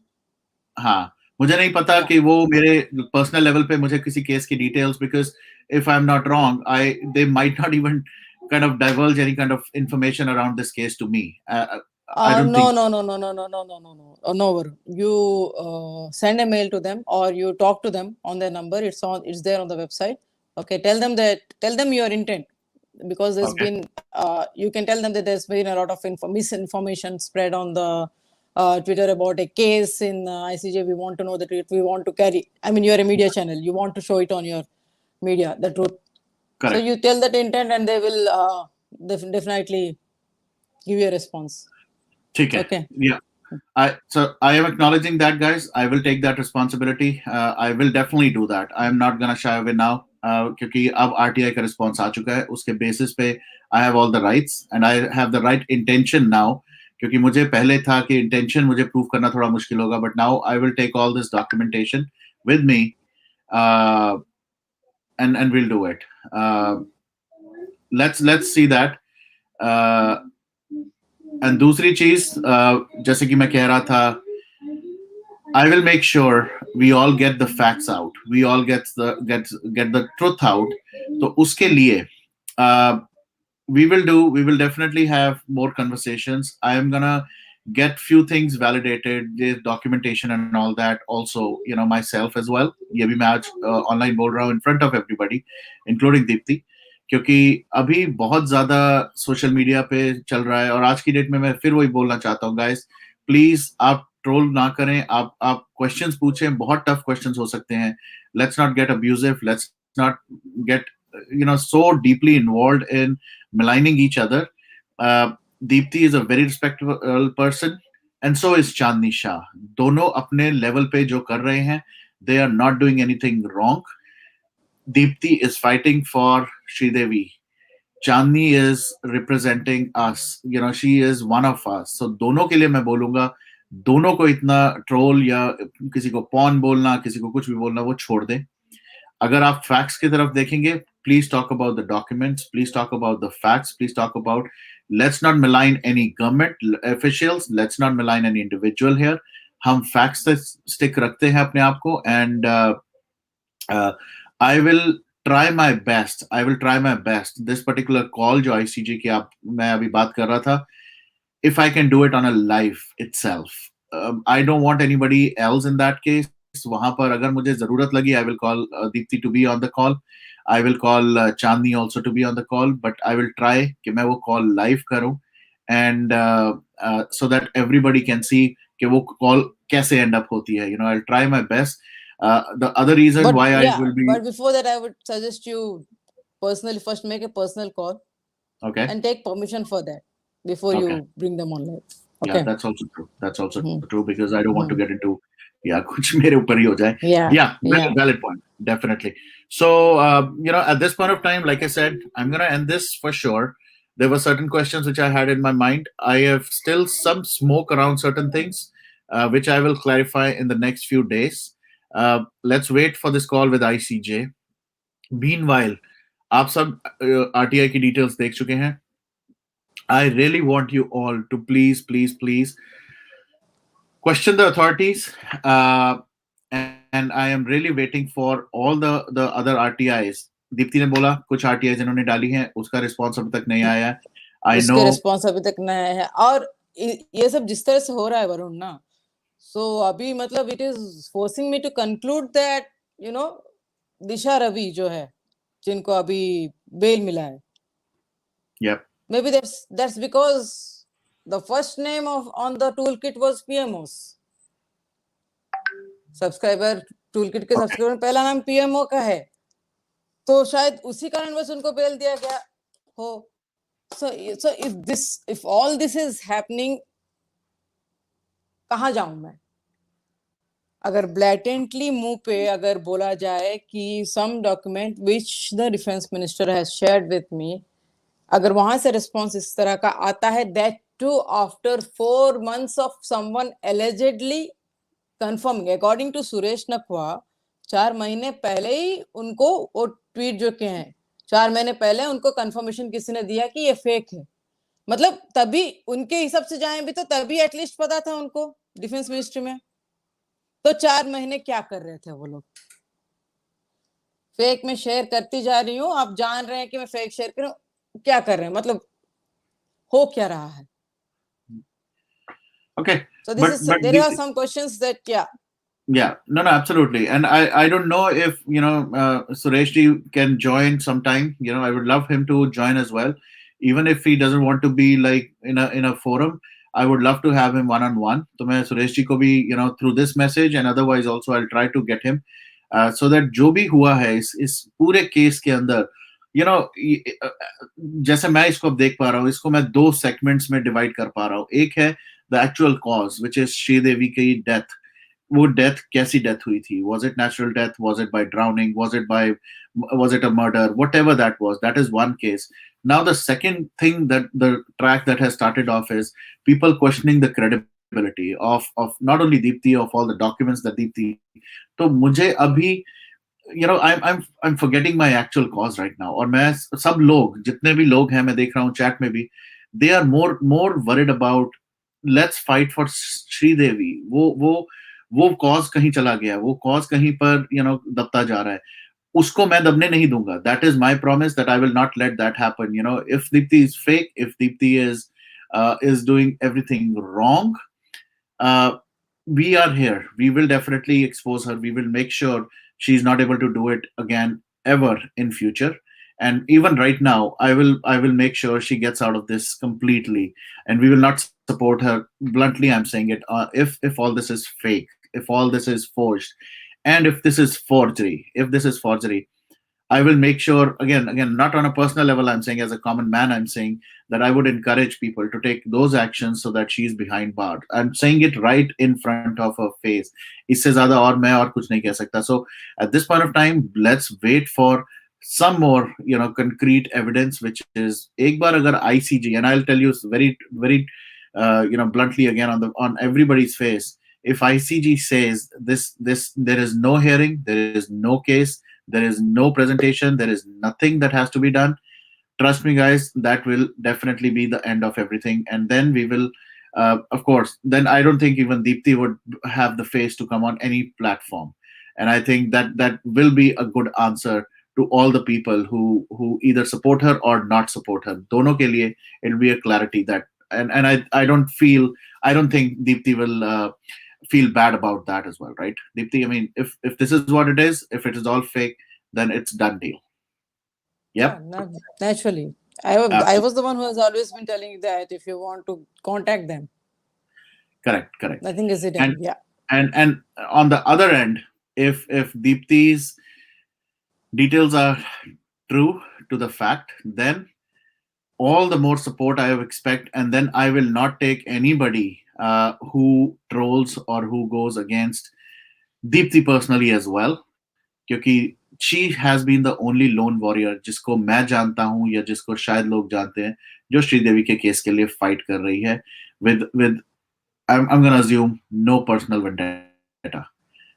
हाँ, मुझे नहीं पता Yeah. कि वो मेरे पर्सनल लेवल पे मुझे किसी केस की details, because if I am not wrong they might not even kind of divulge any kind of information around this case to me. I don't No, think. no, no, no, no, no, no, no, no, no. No, Varun. You send a mail to them or you talk to them on their number. It's there on the website. Okay. Tell them your intent, because there's Okay. been, you can tell them that there's been a lot of misinformation spread on the Twitter about a case in ICJ. We want to know the truth. We want to carry, I mean, you're a media channel. You want to show it on your media, the truth. So Correct. you tell that intent and they will definitely give you a response. ठीक है. Okay. Yeah. I am acknowledging that, guys. I will take that responsibility. I will definitely do that. I am not gonna shy away now, क्योंकि अब RTI का response आ चुका है. उसके basis पे I have all the rights and I have the right intention now. क्योंकि मुझे पहले था कि intention मुझे prove करना थोड़ा मुश्किल होगा, but now I will take all this documentation with me, and we'll do it. Let's see that. And दूसरी चीज, जैसे कि मैं कह रहा था, I will make sure we all get the facts out. We all get the truth out. तो उसके लिए we will definitely have more conversations. I am gonna get few things validated, the documentation and all that also, myself as well. ये भी मैं आज online बोल रहा हूँ in front of everybody, including Deepti. क्योंकि अभी बहुत ज्यादा सोशल मीडिया पे चल रहा है, और आज की डेट में मैं फिर वही बोलना चाहता हूँ, गाइस, प्लीज आप ट्रोल ना करें. आप क्वेश्चंस पूछें, बहुत टफ क्वेश्चंस हो सकते हैं. Let's not gate abusive. Let's not gate so deeply involved in maligning each other. Deepti is a very respectable person, and so is Chandni Shah. दोनों अपने लेवल पे जो कर रहे हैं, they are not doing anything wrong. Deepti is fighting for Sridevi. Chandni is representing us. She is one of us. So दोनों के लिए मैं बोलूंगा, दोनों को इतना ट्रोल या किसी को पॉन बोलना, किसी को कुछ भी बोलना, वो छोड़ दे. अगर आप फैक्ट्स की तरफ देखेंगे, please talk about the documents, please talk about the facts, please talk about, let's not malign any government officials, let's not malign any individual here. हम फैक्ट्स से स्टिक रखते हैं अपने आप को. And I will try my best. I will try my best. This particular call जो ICJ की मैं अभी बात कर रहा था, if I can do it on a live itself. I don't want anybody else in that case. वहां पर अगर मुझे जरूरत लगी, I will call Deepti to be on the call. I will call Chandni also to be on the call. But I will try कि मैं वो call live करूं, and so that everybody can see कि वो call कैसे end up होती है. I'll try my best. The other reason But why I yeah, will be but before that, I would suggest you personally first make a personal call okay. and take permission for that before Okay. you bring them on live. Yeah, Okay. that's also true. That's also Hmm. true, because I don't want to get into कुछ मेरे ऊपर ही हो जाए. Yeah. Valid point, definitely. So at this point of time, like I said, I'm gonna end this for sure. There were certain questions which I had in my mind. I have still some smoke around certain things, which I will clarify in the next few days. Let's wait for this call with ICJ. Meanwhile, आप सब RTI की details देख चुके हैं. I really want you all to please question the authorities, and I am really waiting for all the other RTIs. Deepti ने बोला कुछ RTIs इन्होंने डाली हैं, उसका रिस्पॉन्स अभी तक नहीं आया है. उसके रिस्पॉन्स अभी तक नहीं आया है. और ये सब जिस तरह से हो रहा है वरुण ना, so अभी मतलब it is forcing me to conclude that दिशा रवि जो है, जिनको अभी बेल मिला है, yep, maybe that's because the first name on the toolkit was PMOs. Subscriber toolkit के सब्सक्राइबर में पहला नाम PMO का है, तो शायद उसी कारण बस उनको बेल दिया गया हो. So if all this is happening, कहाँ जाऊं मैं? अगर blatantly मुंह पे अगर बोला जाए कि some document which the defense minister has shared with me, अगर वहां से रिस्पॉन्स इस तरह का आता है, that to after 4 months of someone allegedly confirming, according to Suresh Nakwa, 4 महीने पहले ही उनको वो ट्वीट जो के हैं 4 महीने पहले उनको कंफर्मेशन किसी ने दिया कि ये फेक है, मतलब तभी उनके हिसाब से जाएं भी तो तभी एटलीस्ट पता था उनको डिफेंस मिनिस्ट्री में। तो 4 महीने क्या कर रहे थे वो लोग? फेक में शेयर करती जा रही हूँ, आप जान रहे हैं कि मैं फेक शेयर कर रहा हूँ, क्या कर रहे हैं, मतलब हो क्या रहा है? Okay, So this is but there are some questions that yeah, no, absolutely. And I don't know if, Suresh ji can join sometime. I would love him to join as well. Even if he doesn't want to be like in a forum, I would love to have him one on one. So मैं सुरेश जी को भी, through this message, and otherwise also I'll try to get him, so that जो भी हुआ है इस पूरे case के अंदर, जैसे मैं इसको अब देख पा रहा हूँ, इसको मैं 2 सेगमेंट्स में डिवाइड कर पा रहा हूँ। एक है the actual cause, which is Sridevi की डेथ। वो डेथ कैसी डेथ हुई थी? Was it natural death? Was it by drowning? Was it a murder? Whatever that was, that is one case. Now the second thing, that the track that has started off, is people questioning the credibility of not only Deepti, of all the documents that Deepti. तो मुझे अभी, I'm forgetting my actual cause right now. और मैं सब लोग, जितने भी लोग हैं, मैं देख रहा हूँ चैट में भी, they are more worried about let's fight for Sridevi. वो कॉज कहीं चला गया, वो कॉज कहीं पर दबता जा रहा है, उसको मैं दबने नहीं दूंगा। That is my promise, that I will not let that happen. If Deepti is fake, if Deepti is doing everything wrong, we are here. We will definitely expose her. We will make sure she's not able to do it again ever in future. And even right now, I will make sure she gets out of this completely, and we will not support her. Bluntly, I'm saying it. If all this is fake, if all this is forged, and if this is forgery, I will make sure, again, not on a personal level, I'm saying as a common man, I'm saying that I would encourage people to take those actions so that she's behind bars. I'm saying it right in front of her face. इससे ज़्यादा और मैं और कुछ नहीं कह सकता. So at this point of time, let's wait for some more, concrete evidence, which is, एक बार अगर ICG, and I'll tell you very, very, bluntly again on everybody's face, if ICG says this, there is no hearing, there is no case, there is no presentation, there is nothing that has to be done. Trust me, guys, that will definitely be the end of everything. And then we will, of course, then I don't think even Deepti would have the face to come on any platform. And I think that will be a good answer to all the people who either support her or not support her. Dono ke liye, it'll be a clarity that, and I don't think Deepti will feel bad about that as well, right? Deepti, I mean, if this is what it is, if it is all fake, then it's done deal. Yep. Yeah, naturally. I was the one who has always been telling you that if you want to contact them. Correct. Nothing is hidden. Yeah. And on the other end, if Deepti's details are true to the fact, then all the more support I expect, and then I will not take anybody who trolls or who goes against Deepti personally as well, क्योंकि she has been the only lone warrior जिसको मैं जानता हूँ या जिसको शायद लोग जानते हैं, जो श्रीदेवी के केस के लिए फाइट कर रही है with I'm going to assume no personal vendetta.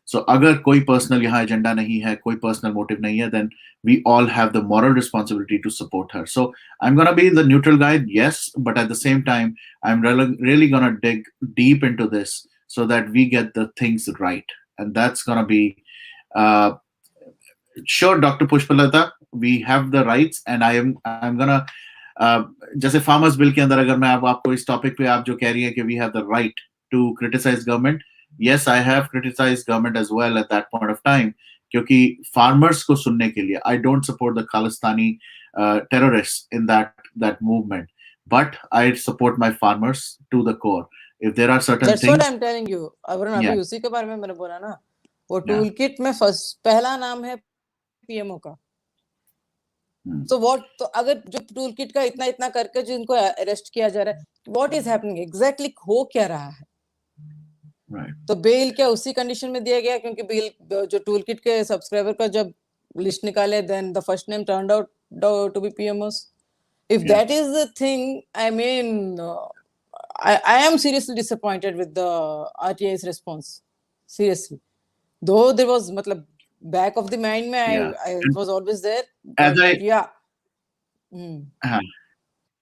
So अगर कोई पर्सनल यहाँ एजेंडा नहीं है, कोई पर्सनल मोटिव नहीं है, then we all have the moral responsibility to support her. So I'm going to be the neutral guy, yes, but at the same time, I'm really going to dig deep into this so that we get the things right. And that's going to be, sure, Dr. Pushpalata, we have the rights, and I'm going to, जैसे farmers bill के अंदर अगर मैं आपको इस topic पे आप जो कह रही है कि we have the right to criticise government, yes, I have criticized government as well at that point of time, क्योंकि farmers को सुनने के लिए, I don't support the Khalistani terrorists in that movement, but I support my farmers to the core. If there are certain That's things, what I'm telling you. अवरण, अभी उसी के बारे में मैंने बोला ना, वो टूल किट में पहला नाम है पीएमओ का. So what, तो अगर जो टूल किट का इतना करके जो इनको अरेस्ट किया जा रहा है, what is happening exactly, हो क्या रहा है? right. तो बेल क्या उसी कंडीशन में दिया गया, क्योंकि बेल जो टूल किट के सब्सक्राइबर का जब लिस्ट निकाले, then the first name turned out to be PMOs. If that is the thing, I mean, I am seriously disappointed with the RTI's response. Seriously. Though there was, matlab, back of the mind, Yeah. I And was always there. as But I yeah. Hmm. हाँ,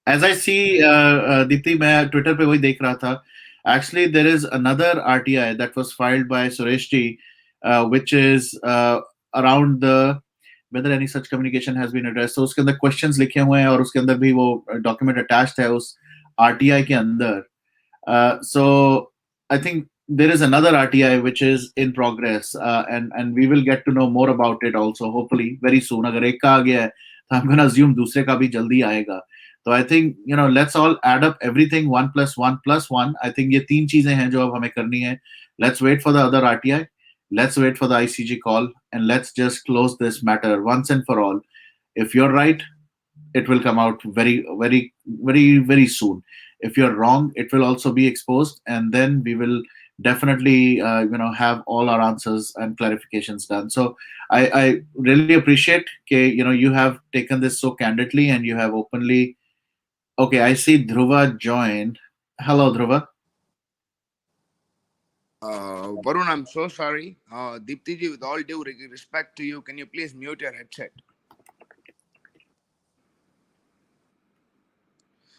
as I see, Deepti, मैं Twitter पे वही देख रहा था. Actually, there is another RTI that was filed by Suresh ji, which is around the whether any such communication has been addressed. So उसके अंदर questions लिखे हुए हैं और उसके अंदर भी वो document attached है उस RTI के अंदर. So I think there is another RTI which is in progress, and we will get to know more about it also hopefully very soon. अगर एक का आ गया है, तो I'm gonna assume दूसरे का भी जल्दी आएगा. So I think let's all add up everything 1 + 1 + 1. I think ये तीन चीजें हैं जो अब हमें करनी है. Let's wait for the other RTI. Let's wait for the ICG call, and let's just close this matter once and for all. If you're right, it will come out very, very, very, very soon. If you're wrong, it will also be exposed, and then we will definitely have all our answers and clarifications done. So I really appreciate that you have taken this so candidly and you have openly. Okay, I see Dhruva joined. Hello, Dhruva. Varun, I'm so sorry. Deepti ji, with all due respect to you, can you please mute your headset?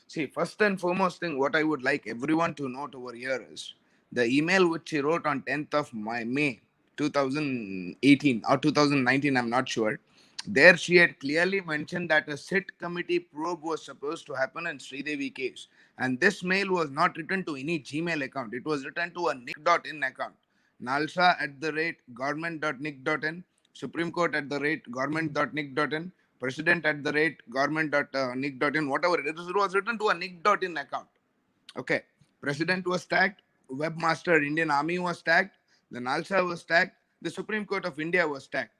See, first and foremost thing, what I would like everyone to note over here is the email which she wrote on 10th of May 2018 or 2019, I'm not sure. There she had clearly mentioned that a SIT committee probe was supposed to happen in Sridevi case. And this mail was not written to any Gmail account. It was written to a nick.in account. nalsa@government.nic.in, Supreme Court @government.nic.in, president @government.nic.in, whatever it is, it was written to a nick.in account. Okay. President was tagged, Webmaster Indian Army was tagged, the NALSA was tagged, the Supreme Court of India was tagged.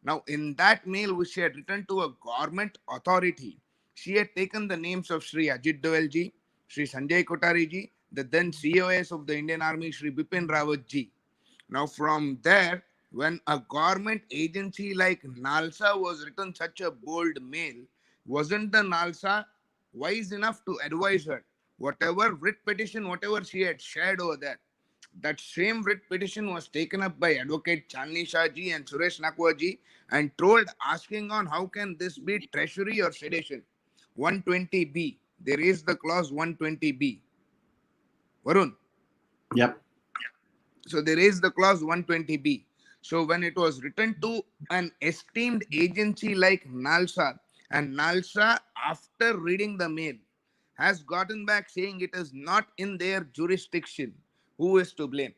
Now, in that mail which she had written to a government authority, she had taken the names of Sri Ajit Doval ji, Sri Sanjay Kotari ji, the then COS of the Indian Army, Sri Bipin Rawat ji. Now, from there, when a government agency like NALSA was written such a bold mail, wasn't the NALSA wise enough to advise her? Whatever writ petition, whatever she had shared over there, that same writ petition was taken up by Advocate Chandni Shah ji and Suresh Nakwa ji and told, asking on how can this be treasury or sedition. 120B. There is the clause 120B. Varun. Yep. So there is the clause 120B. So when it was written to an esteemed agency like NALSA, and NALSA, after reading the mail, has gotten back saying it is not in their jurisdiction, who is to blame?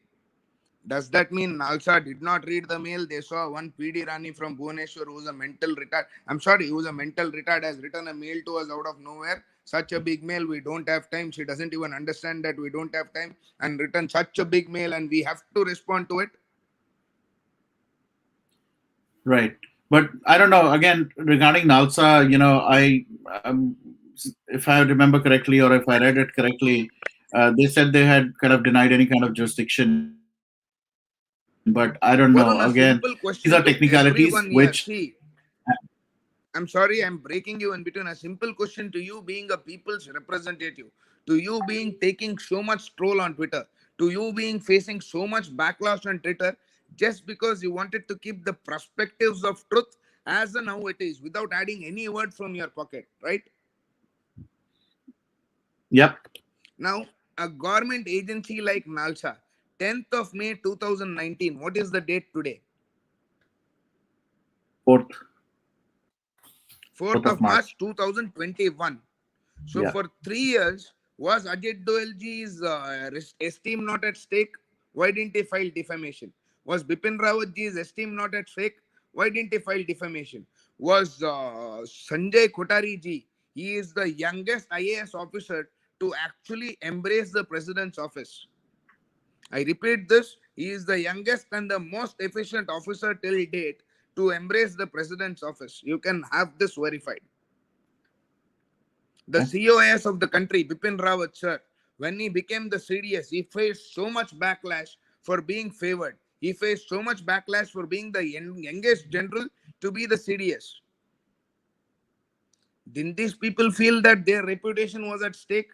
Does that mean NALSA did not read the mail? They saw one PD Rani from Bhubaneswar who's a mental retard. I'm sorry, who's a mental retard has written a mail to us out of nowhere. Such a big mail, we don't have time. She doesn't even understand that we don't have time, and written such a big mail, and we have to respond to it. Right. But I don't know. Again, regarding NALSA, if I remember correctly or if I read it correctly, they said they had kind of denied any kind of jurisdiction. But I don't know. Again, Varun, a these are simple question to technicalities everyone which. here. See, I'm sorry, I'm breaking you in between. A simple question to you, being a people's representative, to you being taking so much troll on Twitter, to you being facing so much backlash on Twitter, just because you wanted to keep the perspectives of truth as and how it is, without adding any word from your pocket, right? Yep. Now, a government agency like NALSA, 10th of May 2019, what is the date today? 4th 4th of of March. March 2021. So Yeah. for 3 years, was Ajit Doelji's esteem not at stake? Why didn't he file defamation? Was Bipin Rawatji's esteem not at stake? Why didn't he file defamation? Was Sanjay Kotari ji, he is the youngest IAS officer to actually embrace the president's office. I repeat this, he is the youngest and the most efficient officer till date to embrace the president's office. You can have this verified. The COS of the country, Bipin Rawat sir, when he became the CDS, he faced so much backlash for being favored. He faced so much backlash for being the youngest general to be the CDS. Didn't these people feel that their reputation was at stake?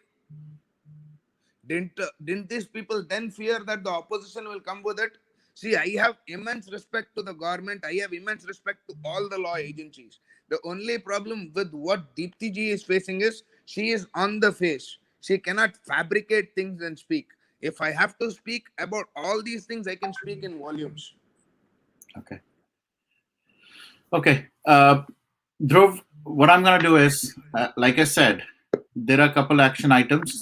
Didn't these people then fear that the opposition will come with it? See, I have immense respect to the government. I have immense respect to all the law agencies. The only problem with what Deepti ji is facing is she is on the face. She cannot fabricate things and speak. If I have to speak about all these things, I can speak in volumes. Okay. Okay. Dhruv, what I'm going to do is, like I said, there are a couple action items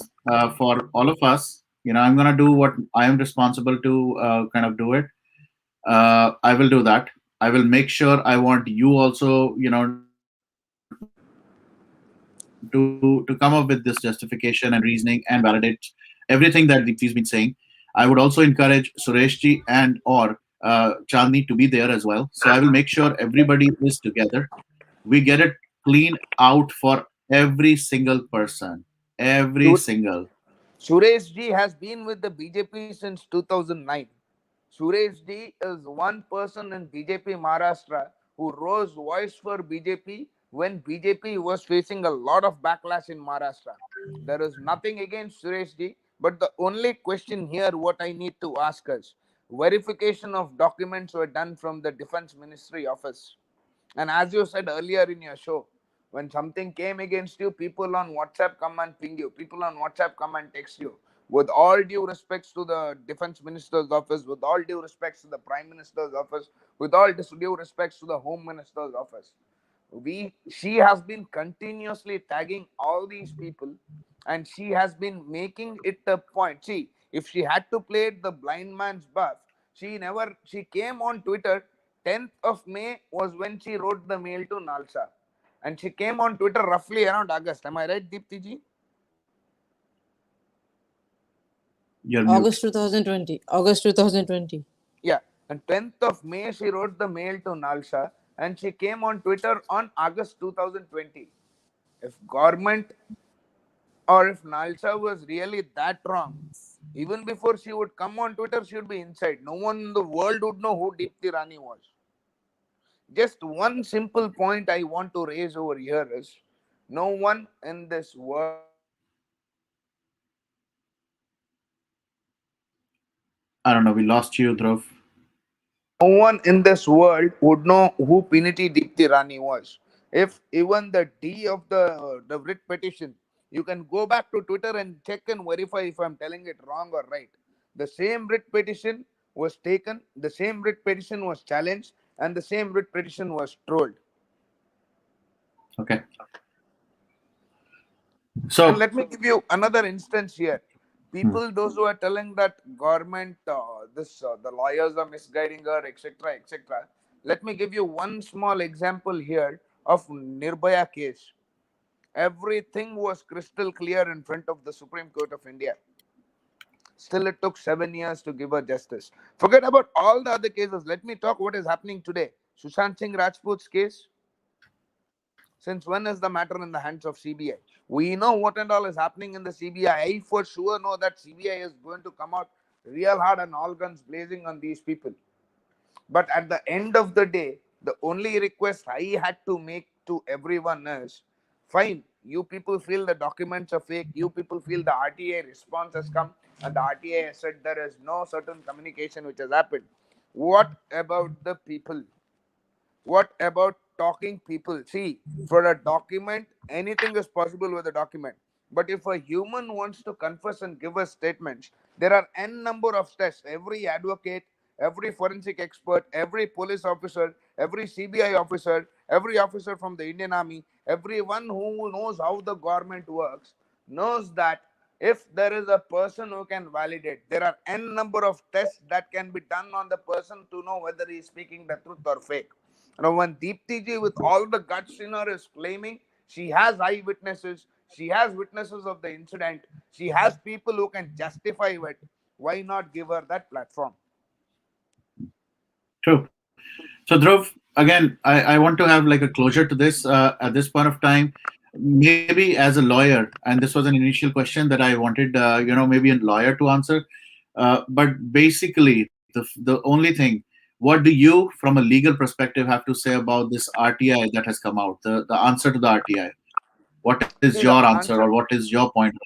for all of us. I'm going to do what I am responsible to kind of do it. I will do that. I will make sure I want you also, to come up with this justification and reasoning and validate everything that Deepti's been saying. I would also encourage Sureshji and or Chandni to be there as well. So I will make sure everybody is together. We get it clean out for every single person. Every single. Suresh ji has been with the BJP since 2009. Suresh ji is one person in BJP Maharashtra who rose voice for BJP when BJP was facing a lot of backlash in Maharashtra. There is nothing against Suresh ji, but the only question here, what I need to ask is, verification of documents were done from the Defense Ministry office. And as you said earlier in your show, when something came against you, people on WhatsApp come and ping you. People on WhatsApp come and text you. With all due respects to the Defense Minister's office, with all due respects to the Prime Minister's office, with all due respects to the Home Minister's office, she has been continuously tagging all these people, and she has been making it a point. See, if she had to play the blind man's buff, she came on Twitter. 10th of May was when she wrote the mail to Nalsa, and she came on Twitter roughly around August. Am I right, Deepti ji? You're mute. August 2020. Yeah, and 10th of May she wrote the mail to Nalsa, and she came on Twitter on August 2020. If government or if Nalsa was really that wrong, even before she would come on Twitter, she would be inside. No one in the world would know who Deepti Rani was. Just one simple point I want to raise over here is, no one in this world I don't know. We lost you, Dhruv. no one in this world would know who Piniti Deepti Rani was. If even the D of the writ petition, you can go back to Twitter and check and verify if I'm telling it wrong or right. The same writ petition was taken, the same writ petition was challenged, and the same writ petition was trolled. Okay. And So let me give you another instance here. People, those who are telling that government, the lawyers are misguiding her, etc., etc. Let me give you one small example here of Nirbhaya case. Everything was crystal clear in front of the Supreme Court of India. Still, it took 7 years to give her justice. Forget about all the other cases. Let me talk what is happening today. Sushant Singh Rajput's case. Since when is the matter in the hands of CBI? We know what and all is happening in the CBI. I for sure know that CBI is going to come out real hard and all guns blazing on these people. But at the end of the day, the only request I had to make to everyone is, fine, you people feel the documents are fake, you people feel the RTI response has come, and the RTI has said there is no certain communication which has happened. What about the people? What about talking people? See, for a document, anything is possible with a document. But if a human wants to confess and give us statements, there are n number of tests. Every advocate, every forensic expert, every police officer, every CBI officer, every officer from the Indian Army, everyone who knows how the government works knows that if there is a person who can validate, there are n number of tests that can be done on the person to know whether he is speaking the truth or fake. Now, when Deepti ji, with all the guts in her, is claiming she has eyewitnesses, she has witnesses of the incident, she has people who can justify it, why not give her that platform? true. So Dhruv, again, I want to have like a closure to this at this point of time. Maybe as a lawyer, and this was an initial question that I wanted, maybe a lawyer to answer. But basically, the only thing, what do you, from a legal perspective, have to say about this RTI that has come out? The answer to the RTI. What is See, your the answer, or answer. what is your point?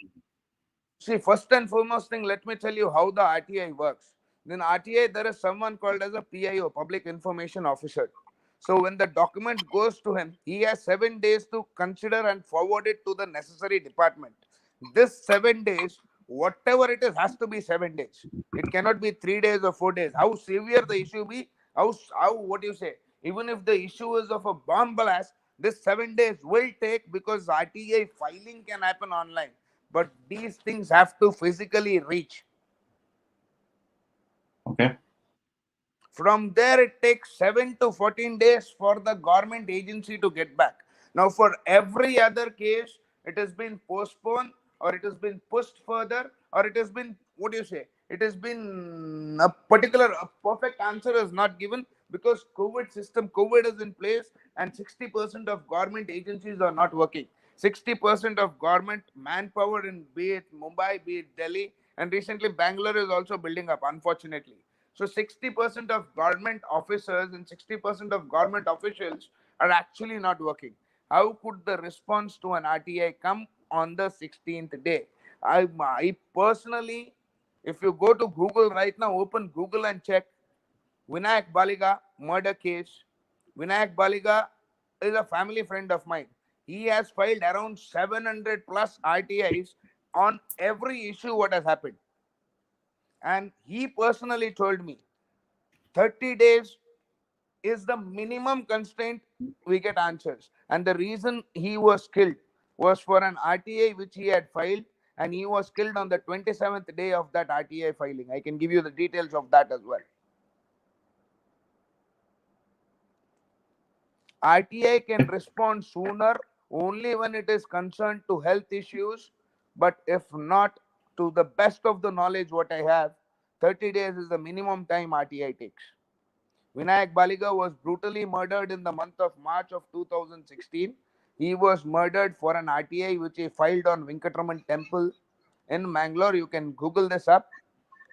See, first and foremost thing, let me tell you how the RTI works. In RTI, there is someone called as a PIO, Public Information Officer. So when the document goes to him, he has 7 days to consider and forward it to the necessary department. This 7 days, whatever it is, has to be 7 days. It cannot be 3 days or 4 days. How severe the issue be, how what do you say? Even if the issue is of a bomb blast, this 7 days will take, because RTI filing can happen online, but these things have to physically reach. Okay. From there, it takes 7 to 14 days for the government agency to get back. Now, for every other case, it has been postponed, or it has been pushed further, or it has been, what do you say? It has been a perfect answer is not given, because COVID is in place, and 60% of government agencies are not working. 60% of government manpower in, be it Mumbai, be it Delhi, and recently Bangalore is also building up, unfortunately. So 60% of government officers and 60% of government officials are actually not working. How could the response to an RTI come on the 16th day? I personally, if you go to Google right now, open Google and check Vinayak Baliga murder case. Vinayak Baliga is a family friend of mine. He has filed around 700 plus RTIs on every issue what has happened. And he personally told me 30 days is the minimum constraint we get answers. And the reason he was killed was for an RTI which he had filed, and he was killed on the 27th day of that RTI filing. I can give you the details of that as well. RTI can respond sooner only when it is concerned to health issues, but if not, to the best of the knowledge what I have, 30 days is the minimum time RTI takes. Vinayak Baliga was brutally murdered in the month of March of 2016. He was murdered for an RTI which he filed on Venkatraman Temple in Mangalore. You can Google this up,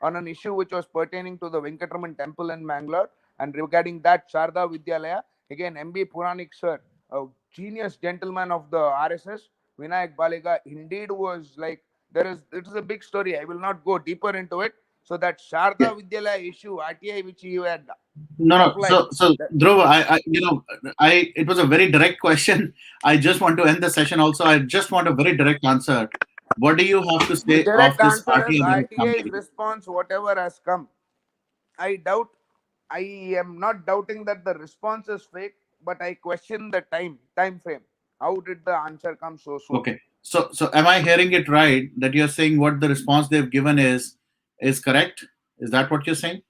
on an issue which was pertaining to the Venkatraman Temple in Mangalore. And regarding that, Sharda Vidyalaya, again, MB Puranik sir, a genius gentleman of the RSS, Vinayak Baliga, indeed was like, it is a big story. I will not go deeper into it. So that Yeah. Sharda Vidyalaya issue, RTI, which he had No, no. applied. So Dhruv, it was a very direct question. I just want to end the session. Also, I just want a very direct answer. What do you have to The say of direct this answer is RTI that has come RTI's again? response, whatever has come. I doubt, I am not doubting that the response is fake, but I question the time frame. How did the answer come so soon? Okay. So am I hearing it right that you're saying what the response they've given is correct? Is that what you're saying?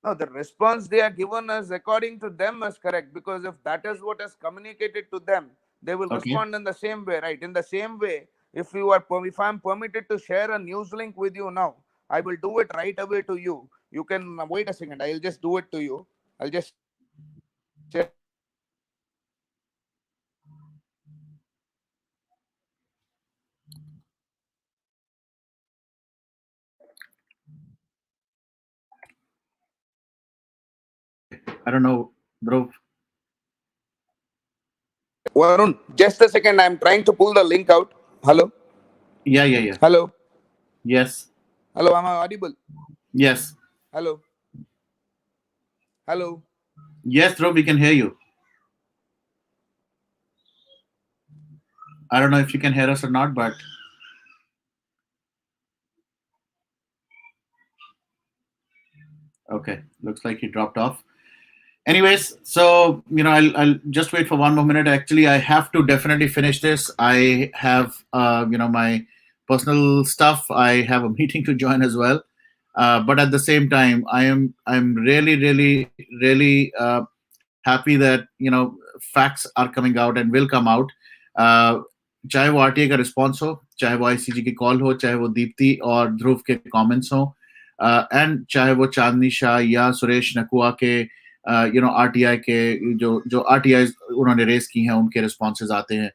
No, the response they are given as according to them is correct, because if that is what is communicated to them, they will Okay. respond in the same way, right? In the same way, if I'm permitted to share a news link with you now, I will do it right away to you. You can wait a second. I'll just do it to you. I'll just share it with you. I don't know, Dhruv. Varun, just a second. I'm trying to pull the link out. Hello? Yeah. Hello? Yes. Hello, am I audible? Yes. Hello? Hello? Yes, Dhruv, we can hear you. I don't know if you can hear us or not, but okay. Looks like he dropped off. Anyways, so I'll just wait for one more minute. Actually, I have to definitely finish this. I have my personal stuff. I have a meeting to join as well. But at the same time, I'm really happy that facts are coming out and will come out. uh, चाहे वो RTI का response हो, चाहे वो ICG की call हो, चाहे वो दीप्ति और ध्रुव के कमेंट्स हो, एंड चाहे वो चांदनी शाह या सुरेश नकुआ के आरटीआई के जो जो आरटीआई उन्होंने रेस की हैं उनके रिस्पॉन्सेज आते हैं.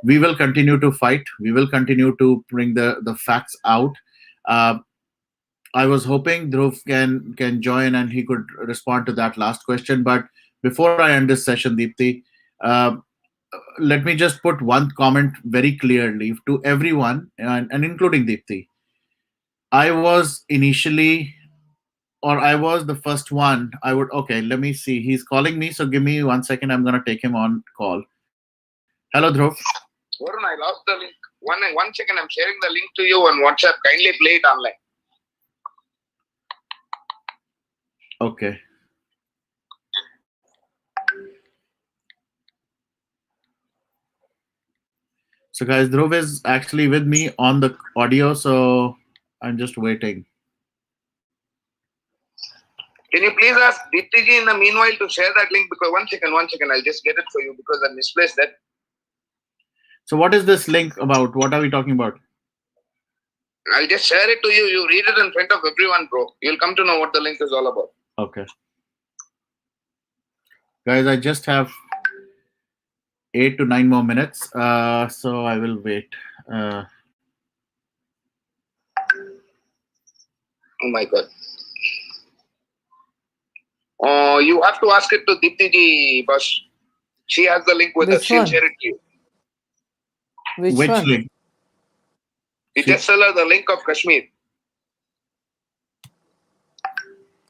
We will continue to fight. We will continue to bring the facts out. I was hoping Dhruv can join and he could respond to that last question. But before I end this session, Deepti, uh, let me just put one comment very clearly to everyone, and including Deepti. I was initially, or I was the first one. Okay, let me see. He's calling me, so give me 1 second. I'm going to take him on call. Hello, Dhruv. Varun, I lost the link. One second, I'm sharing the link to you on WhatsApp. Kindly play it online. Okay. So, guys, Dhruv is actually with me on the audio, so I'm just waiting. Can you please ask Deepti ji in the meanwhile to share that link? Because one second, I'll just get it for you because I misplaced that. So, what is this link about? What are we talking about? I'll just share it to you. You read it in front of everyone, bro. You'll come to know what the link is all about. Okay. Guys, I just have 8 to 9 more minutes, so I will wait. Oh my God. You have to ask it to Deepti ji, boss. She has the link with us. She'll share it to you. Which Which one? link? You just tell her the link of Kashmir.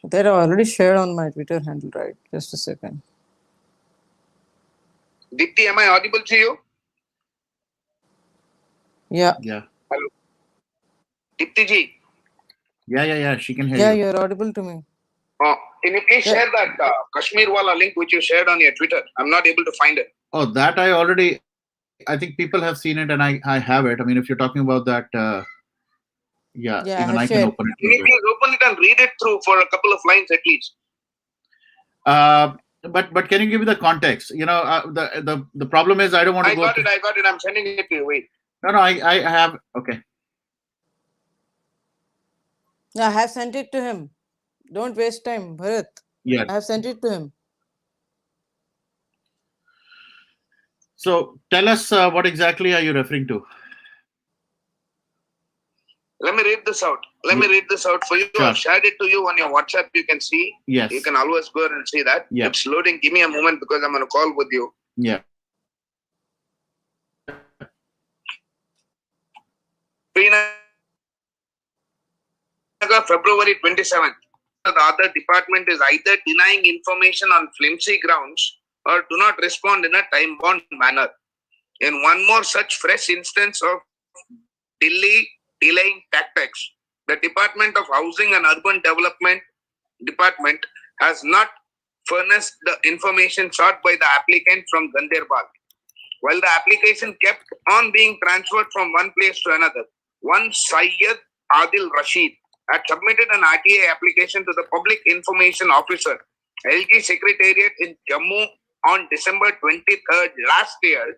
That I already shared on my Twitter handle, right? Just a second. Deepti, am I audible to you? Yeah. Yeah. Hello. Deepti ji. Yeah. She can hear Yeah, you. you're audible to me. Can you please share that Kashmir wala link which you shared on your Twitter? I'm not able to find it. Oh, that I think people have seen it, and I have it. I mean, if you're talking about that, Yeah, I even I have can shared. open it. Can you please open it and read it through for a couple of lines at least? But can you give me the context? The problem is I don't want to I go. got it. I'm sending it to you. Wait. No, I have. Okay. Yeah, I have sent it to him. Don't waste time, Bharat. Yeah. I have sent it to him. So tell us what exactly are you referring to? Let me read this out. Let me read this out for you. Sure. I've shared it to you on your WhatsApp. You can see. Yes. You can always go and see that. Yeah. It's loading. Give me a moment because I'm on a call with you. Yeah. February 27th. The other department is either denying information on flimsy grounds or do not respond in a time-bound manner. In one more such fresh instance of delaying tactics, the Department of Housing and Urban Development Department has not furnished the information sought by the applicant from Ganderbal. While the application kept on being transferred from one place to another, one Syed Adil Rashid had submitted an RTI application to the Public Information Officer, LG Secretariat in Jammu on December 23rd last year,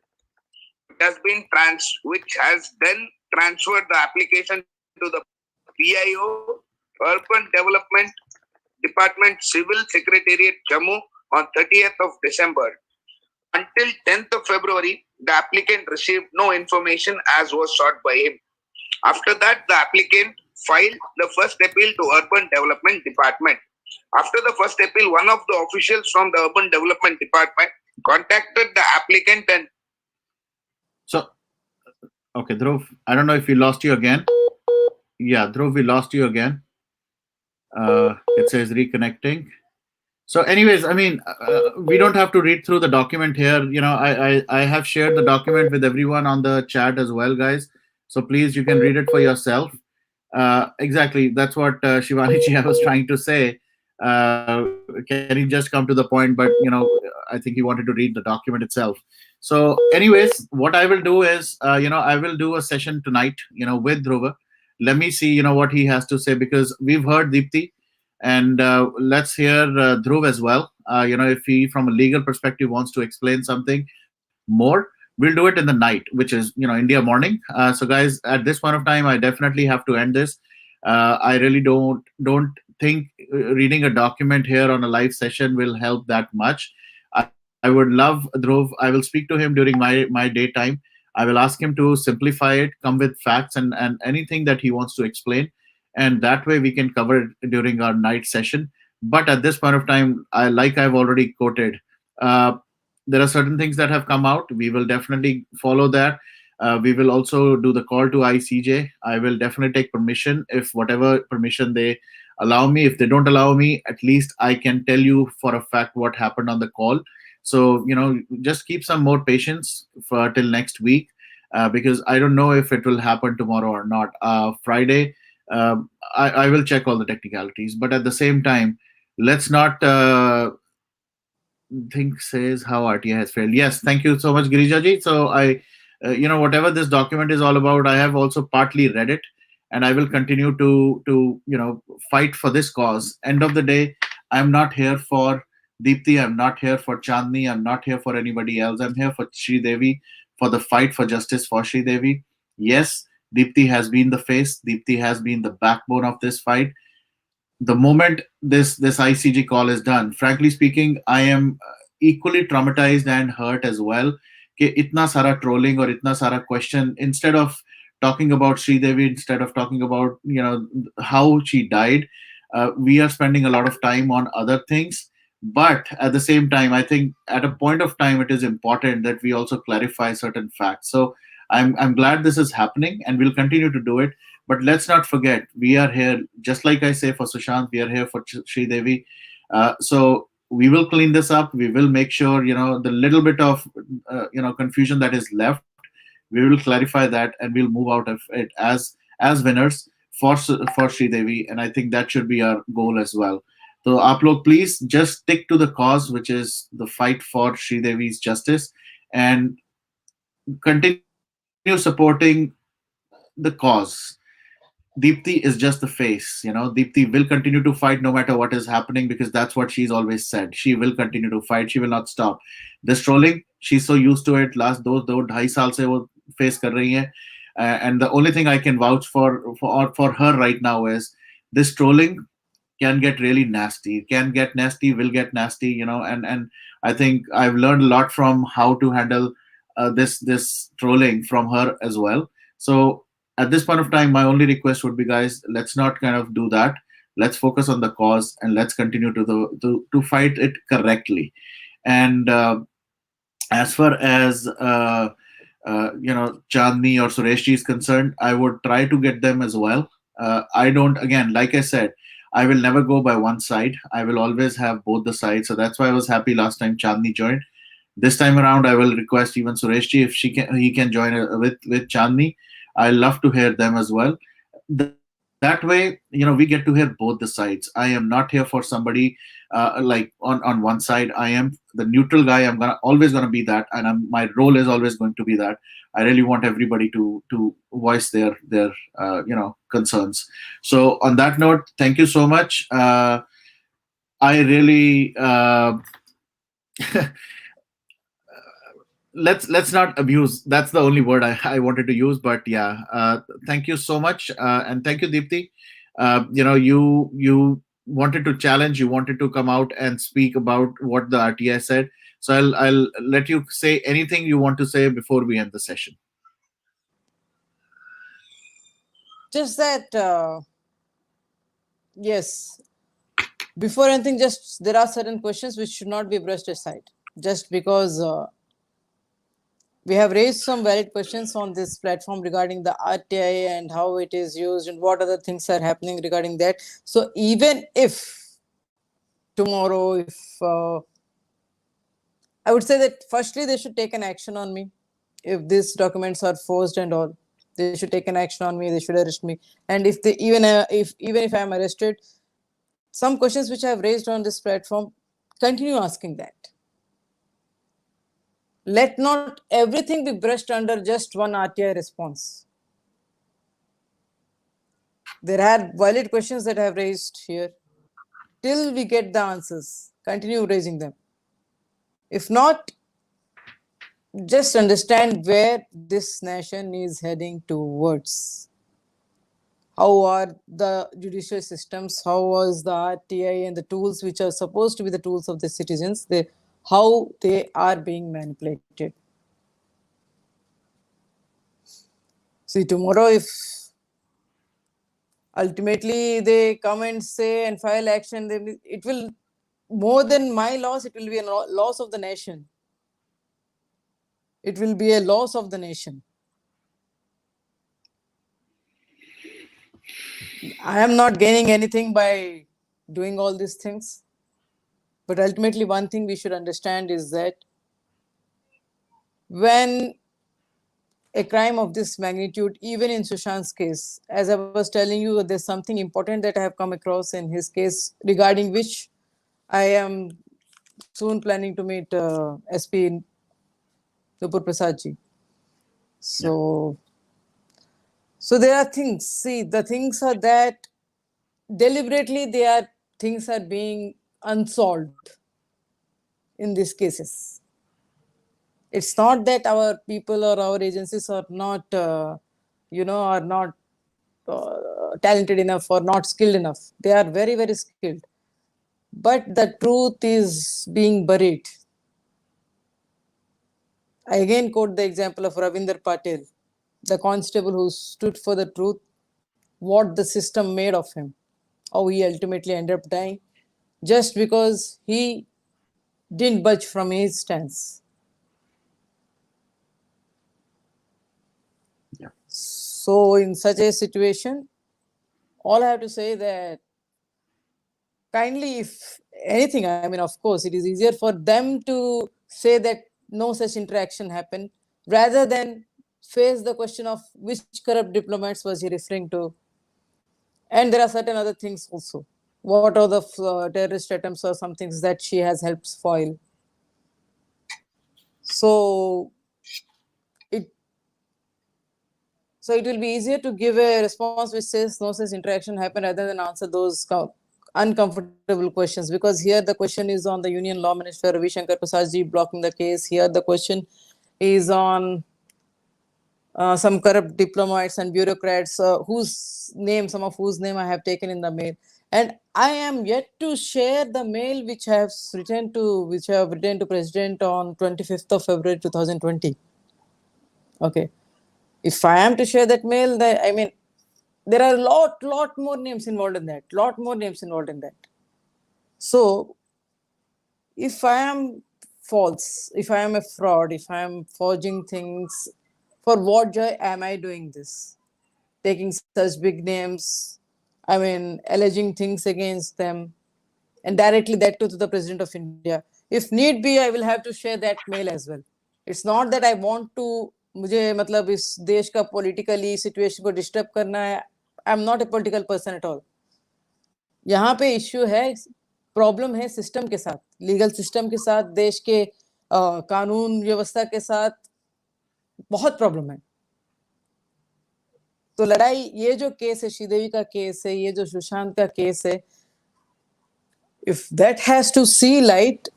which has then transferred the application to the PIO, Urban Development Department Civil Secretariat Jammu on 30th of December. Until 10th of February, the applicant received no information as was sought by him. After that, the applicant filed the first appeal to Urban Development Department. After the first appeal, one of the officials from the Urban Development Department contacted the applicant and... So, okay, Dhruv, I don't know if we lost you again. Yeah, Dhruv, we lost you again. It says reconnecting. So, anyways, I mean, we don't have to read through the document here. I have shared the document with everyone on the chat as well, guys. So please, you can read it for yourself. Exactly, that's what Shivani ji I was trying to say. Can he just come to the point? But I think he wanted to read the document itself. So, anyways, what I will do is, I will do a session tonight, with Dhruva. Let me see, what he has to say, because we've heard Deepti, and let's hear Dhruv as well. If he, from a legal perspective, wants to explain something more, we'll do it in the night, which is India morning. So guys, at this point of time, I definitely have to end this. I really don't think reading a document here on a live session will help that much. I would love Dhruv. I will speak to him during my daytime. I will ask him to simplify it, come with facts and anything that he wants to explain, and that way we can cover it during our night session. But at this point of time, like I've already quoted, there are certain things that have come out. We will definitely follow that. We will also do the call to ICJ. I will definitely take permission if whatever permission they allow me. If they don't allow me, at least I can tell you for a fact what happened on the call. So, just keep some more patience for till next week, because I don't know if it will happen tomorrow or not. Friday, I will check all the technicalities, but at the same time, let's not think says how RTI has failed. Yes, thank you so much, Girijaji. So whatever this document is all about, I have also partly read it, and I will continue to fight for this cause. End of the day, I'm not here for Deepti. I'm not here for Chandni. I'm not here for anybody else. I'm here for Sridevi, for the fight for justice for Sridevi. Yes, Deepti has been the face. Deepti has been the backbone of this fight. The moment this ICG call is done, frankly speaking, I am equally traumatized and hurt as well. कि इतना सारा trolling और इतना सारा question, instead of talking about Sridevi, instead of talking about how she died, we are spending a lot of time on other things. But at the same time, I think at a point of time, it is important that we also clarify certain facts. So I'm glad this is happening, and we'll continue to do it. But let's not forget, we are here, just like I say for Sushant, we are here for Sridevi. So we will clean this up. We will make sure, the little bit of, confusion that is left, we will clarify that, and we'll move out of it as winners for Sridevi. And I think that should be our goal as well. So, aap log, please just stick to the cause, which is the fight for Sridevi's justice, and continue supporting the cause. Deepti is just the face. Deepti will continue to fight no matter what is happening, because that's what she's always said. She will continue to fight. She will not stop. This trolling, she's so used to it. Last दो 2.5 साल से वो face कर रही है. And the only thing I can vouch for her right now is this trolling can get really nasty. Can get nasty, will get nasty, and I think I've learned a lot from how to handle this trolling from her as well. So at this point of time, my only request would be, guys, let's not kind of do that. Let's focus on the cause, and let's continue to fight it correctly. And as far as Chandni or Sureshji is concerned, I would try to get them as well. I don't, again, like I said, I will never go by one side. I will always have both the sides. So that's why I was happy last time Chandni joined. This time around, I will request even Sureshji, if he can join with Chandni. I love to hear them as well. That way, we get to hear both the sides. I am not here for somebody like on one side. I am the neutral guy. I'm always gonna be that, and my role is always going to be that. I really want everybody to voice their concerns. So on that note, thank you so much. I really. Let's not abuse. That's the only word I wanted to use. But yeah, thank you so much, and thank you, Deepti. You wanted to challenge. You wanted to come out and speak about what the RTI said. So I'll let you say anything you want to say before we end the session. Just that, yes. Before anything, just there are certain questions which should not be brushed aside. Just because we have raised some valid questions on this platform regarding the RTI and how it is used and what other things are happening regarding that. So even if tomorrow, if I would say that firstly they should take an action on me. If these documents are forged and all, they should take an action on me. They should arrest me. And if they even if I am arrested, some questions which I have raised on this platform, continue asking that. Let not everything be brushed under just one RTI response. There are valid questions that I have raised here. Till we get the answers, continue raising them. If not, just understand where this nation is heading towards. How are the judicial systems? How was the RTI and the tools which are supposed to be the tools of the citizens? How they are being manipulated. See, tomorrow, if ultimately they come and say and file action, then it will, more than my loss, it will be a loss of the nation. It will be a loss of the nation. I am not gaining anything by doing all these things. But ultimately, one thing we should understand is that when a crime of this magnitude, even in Sushant's case, as I was telling you, there's something important that I have come across in his case regarding which I am soon planning to meet SP Nupur Prasad ji. So there are things. See, the things are that deliberately things are being unsolved in these cases. It's not that our people or our agencies are not, are not talented enough or not skilled enough. They are very, very skilled. But the truth is being buried. I again quote the example of Ravinder Patel, the constable who stood for the truth, what the system made of him, how he ultimately ended up dying, just because he didn't budge from his stance. Yeah. So in such a situation, all I have to say that kindly, if anything, I mean, of course, it is easier for them to say that no such interaction happened rather than face the question of which corrupt diplomats was he referring to. And there are certain other things also. What are the terrorist attempts or some things that she has helped foil? So it will be easier to give a response which says no such interaction happened rather than answer those uncomfortable questions, because here the question is on the Union Law Minister Ravi Shankar Prasad ji blocking the case. Here the question is on some corrupt diplomats and bureaucrats some of whose name I have taken in the mail. And I am yet to share the mail which I have written to President on 25th of February 2020. Okay. If I am to share that mail, there are a lot more names involved in that. So, if I am false, if I am a fraud, if I am forging things, for what joy am I doing this? Taking such big names, alleging things against them, and directly that to the President of India. If need be, I will have to share that mail as well. It's not that I want to, मुझे मतलब इस देश का politically situation को disturb करना है. I'm not a political person at all. यहाँ पे इश्यू है, प्रॉब्लम है सिस्टम के साथ, लीगल सिस्टम के साथ, देश के कानून व्यवस्था के साथ बहुत प्रॉब्लम है. तो लड़ाई, ये जो केस है, श्रीदेवी का केस है, ये जो सुशांत का केस है, if that has to see light,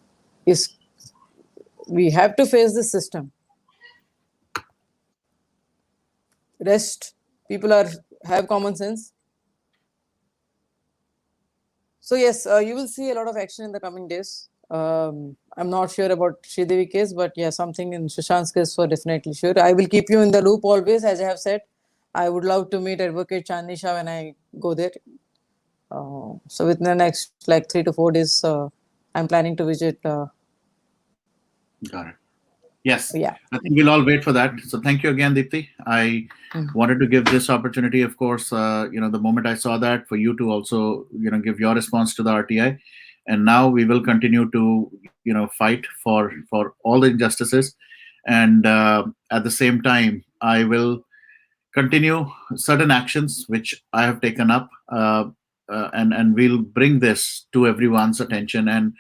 we have to face the system. Rest, people have common sense. So yes, you will see a lot of action in the coming days. I'm not sure about Sridevi case, but yeah, something in Sushant's case for definitely sure. I will keep you in the loop always, as I have said. I would love to meet Advocate Chandni Shah when I go there. So within the next 3 to 4 days, I'm planning to visit. Got it. Yes. Yeah. I think we'll all wait for that. So thank you again, Deepti. I wanted to give this opportunity, of course, the moment I saw that, for you to also, give your response to the RTI. And now we will continue to, fight for all the injustices. And at the same time, I will continue certain actions which I have taken up, and we'll bring this to everyone's attention. And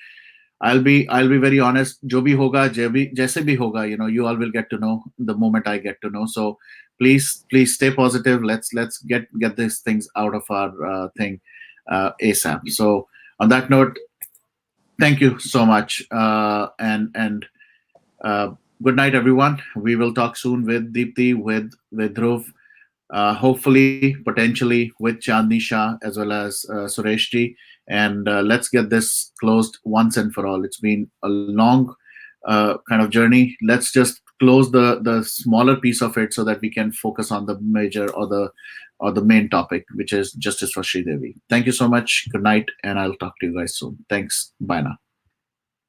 I'll be very honest. Jo bhi hoga, jaise bhi hoga, you all will get to know the moment I get to know. So please stay positive. Let's get these things out of our thing ASAP. So on that note, thank you so much, and good night, everyone. We will talk soon with Deepti, with Dhruv, hopefully, potentially with Chandni Shah as well as Suresh ji. And let's get this closed once and for all. It's been a long kind of journey. Let's just close the smaller piece of it so that we can focus on the major or the main topic, which is justice for Sridevi. Thank you so much. Good night, and I'll talk to you guys soon. Thanks. Bye now.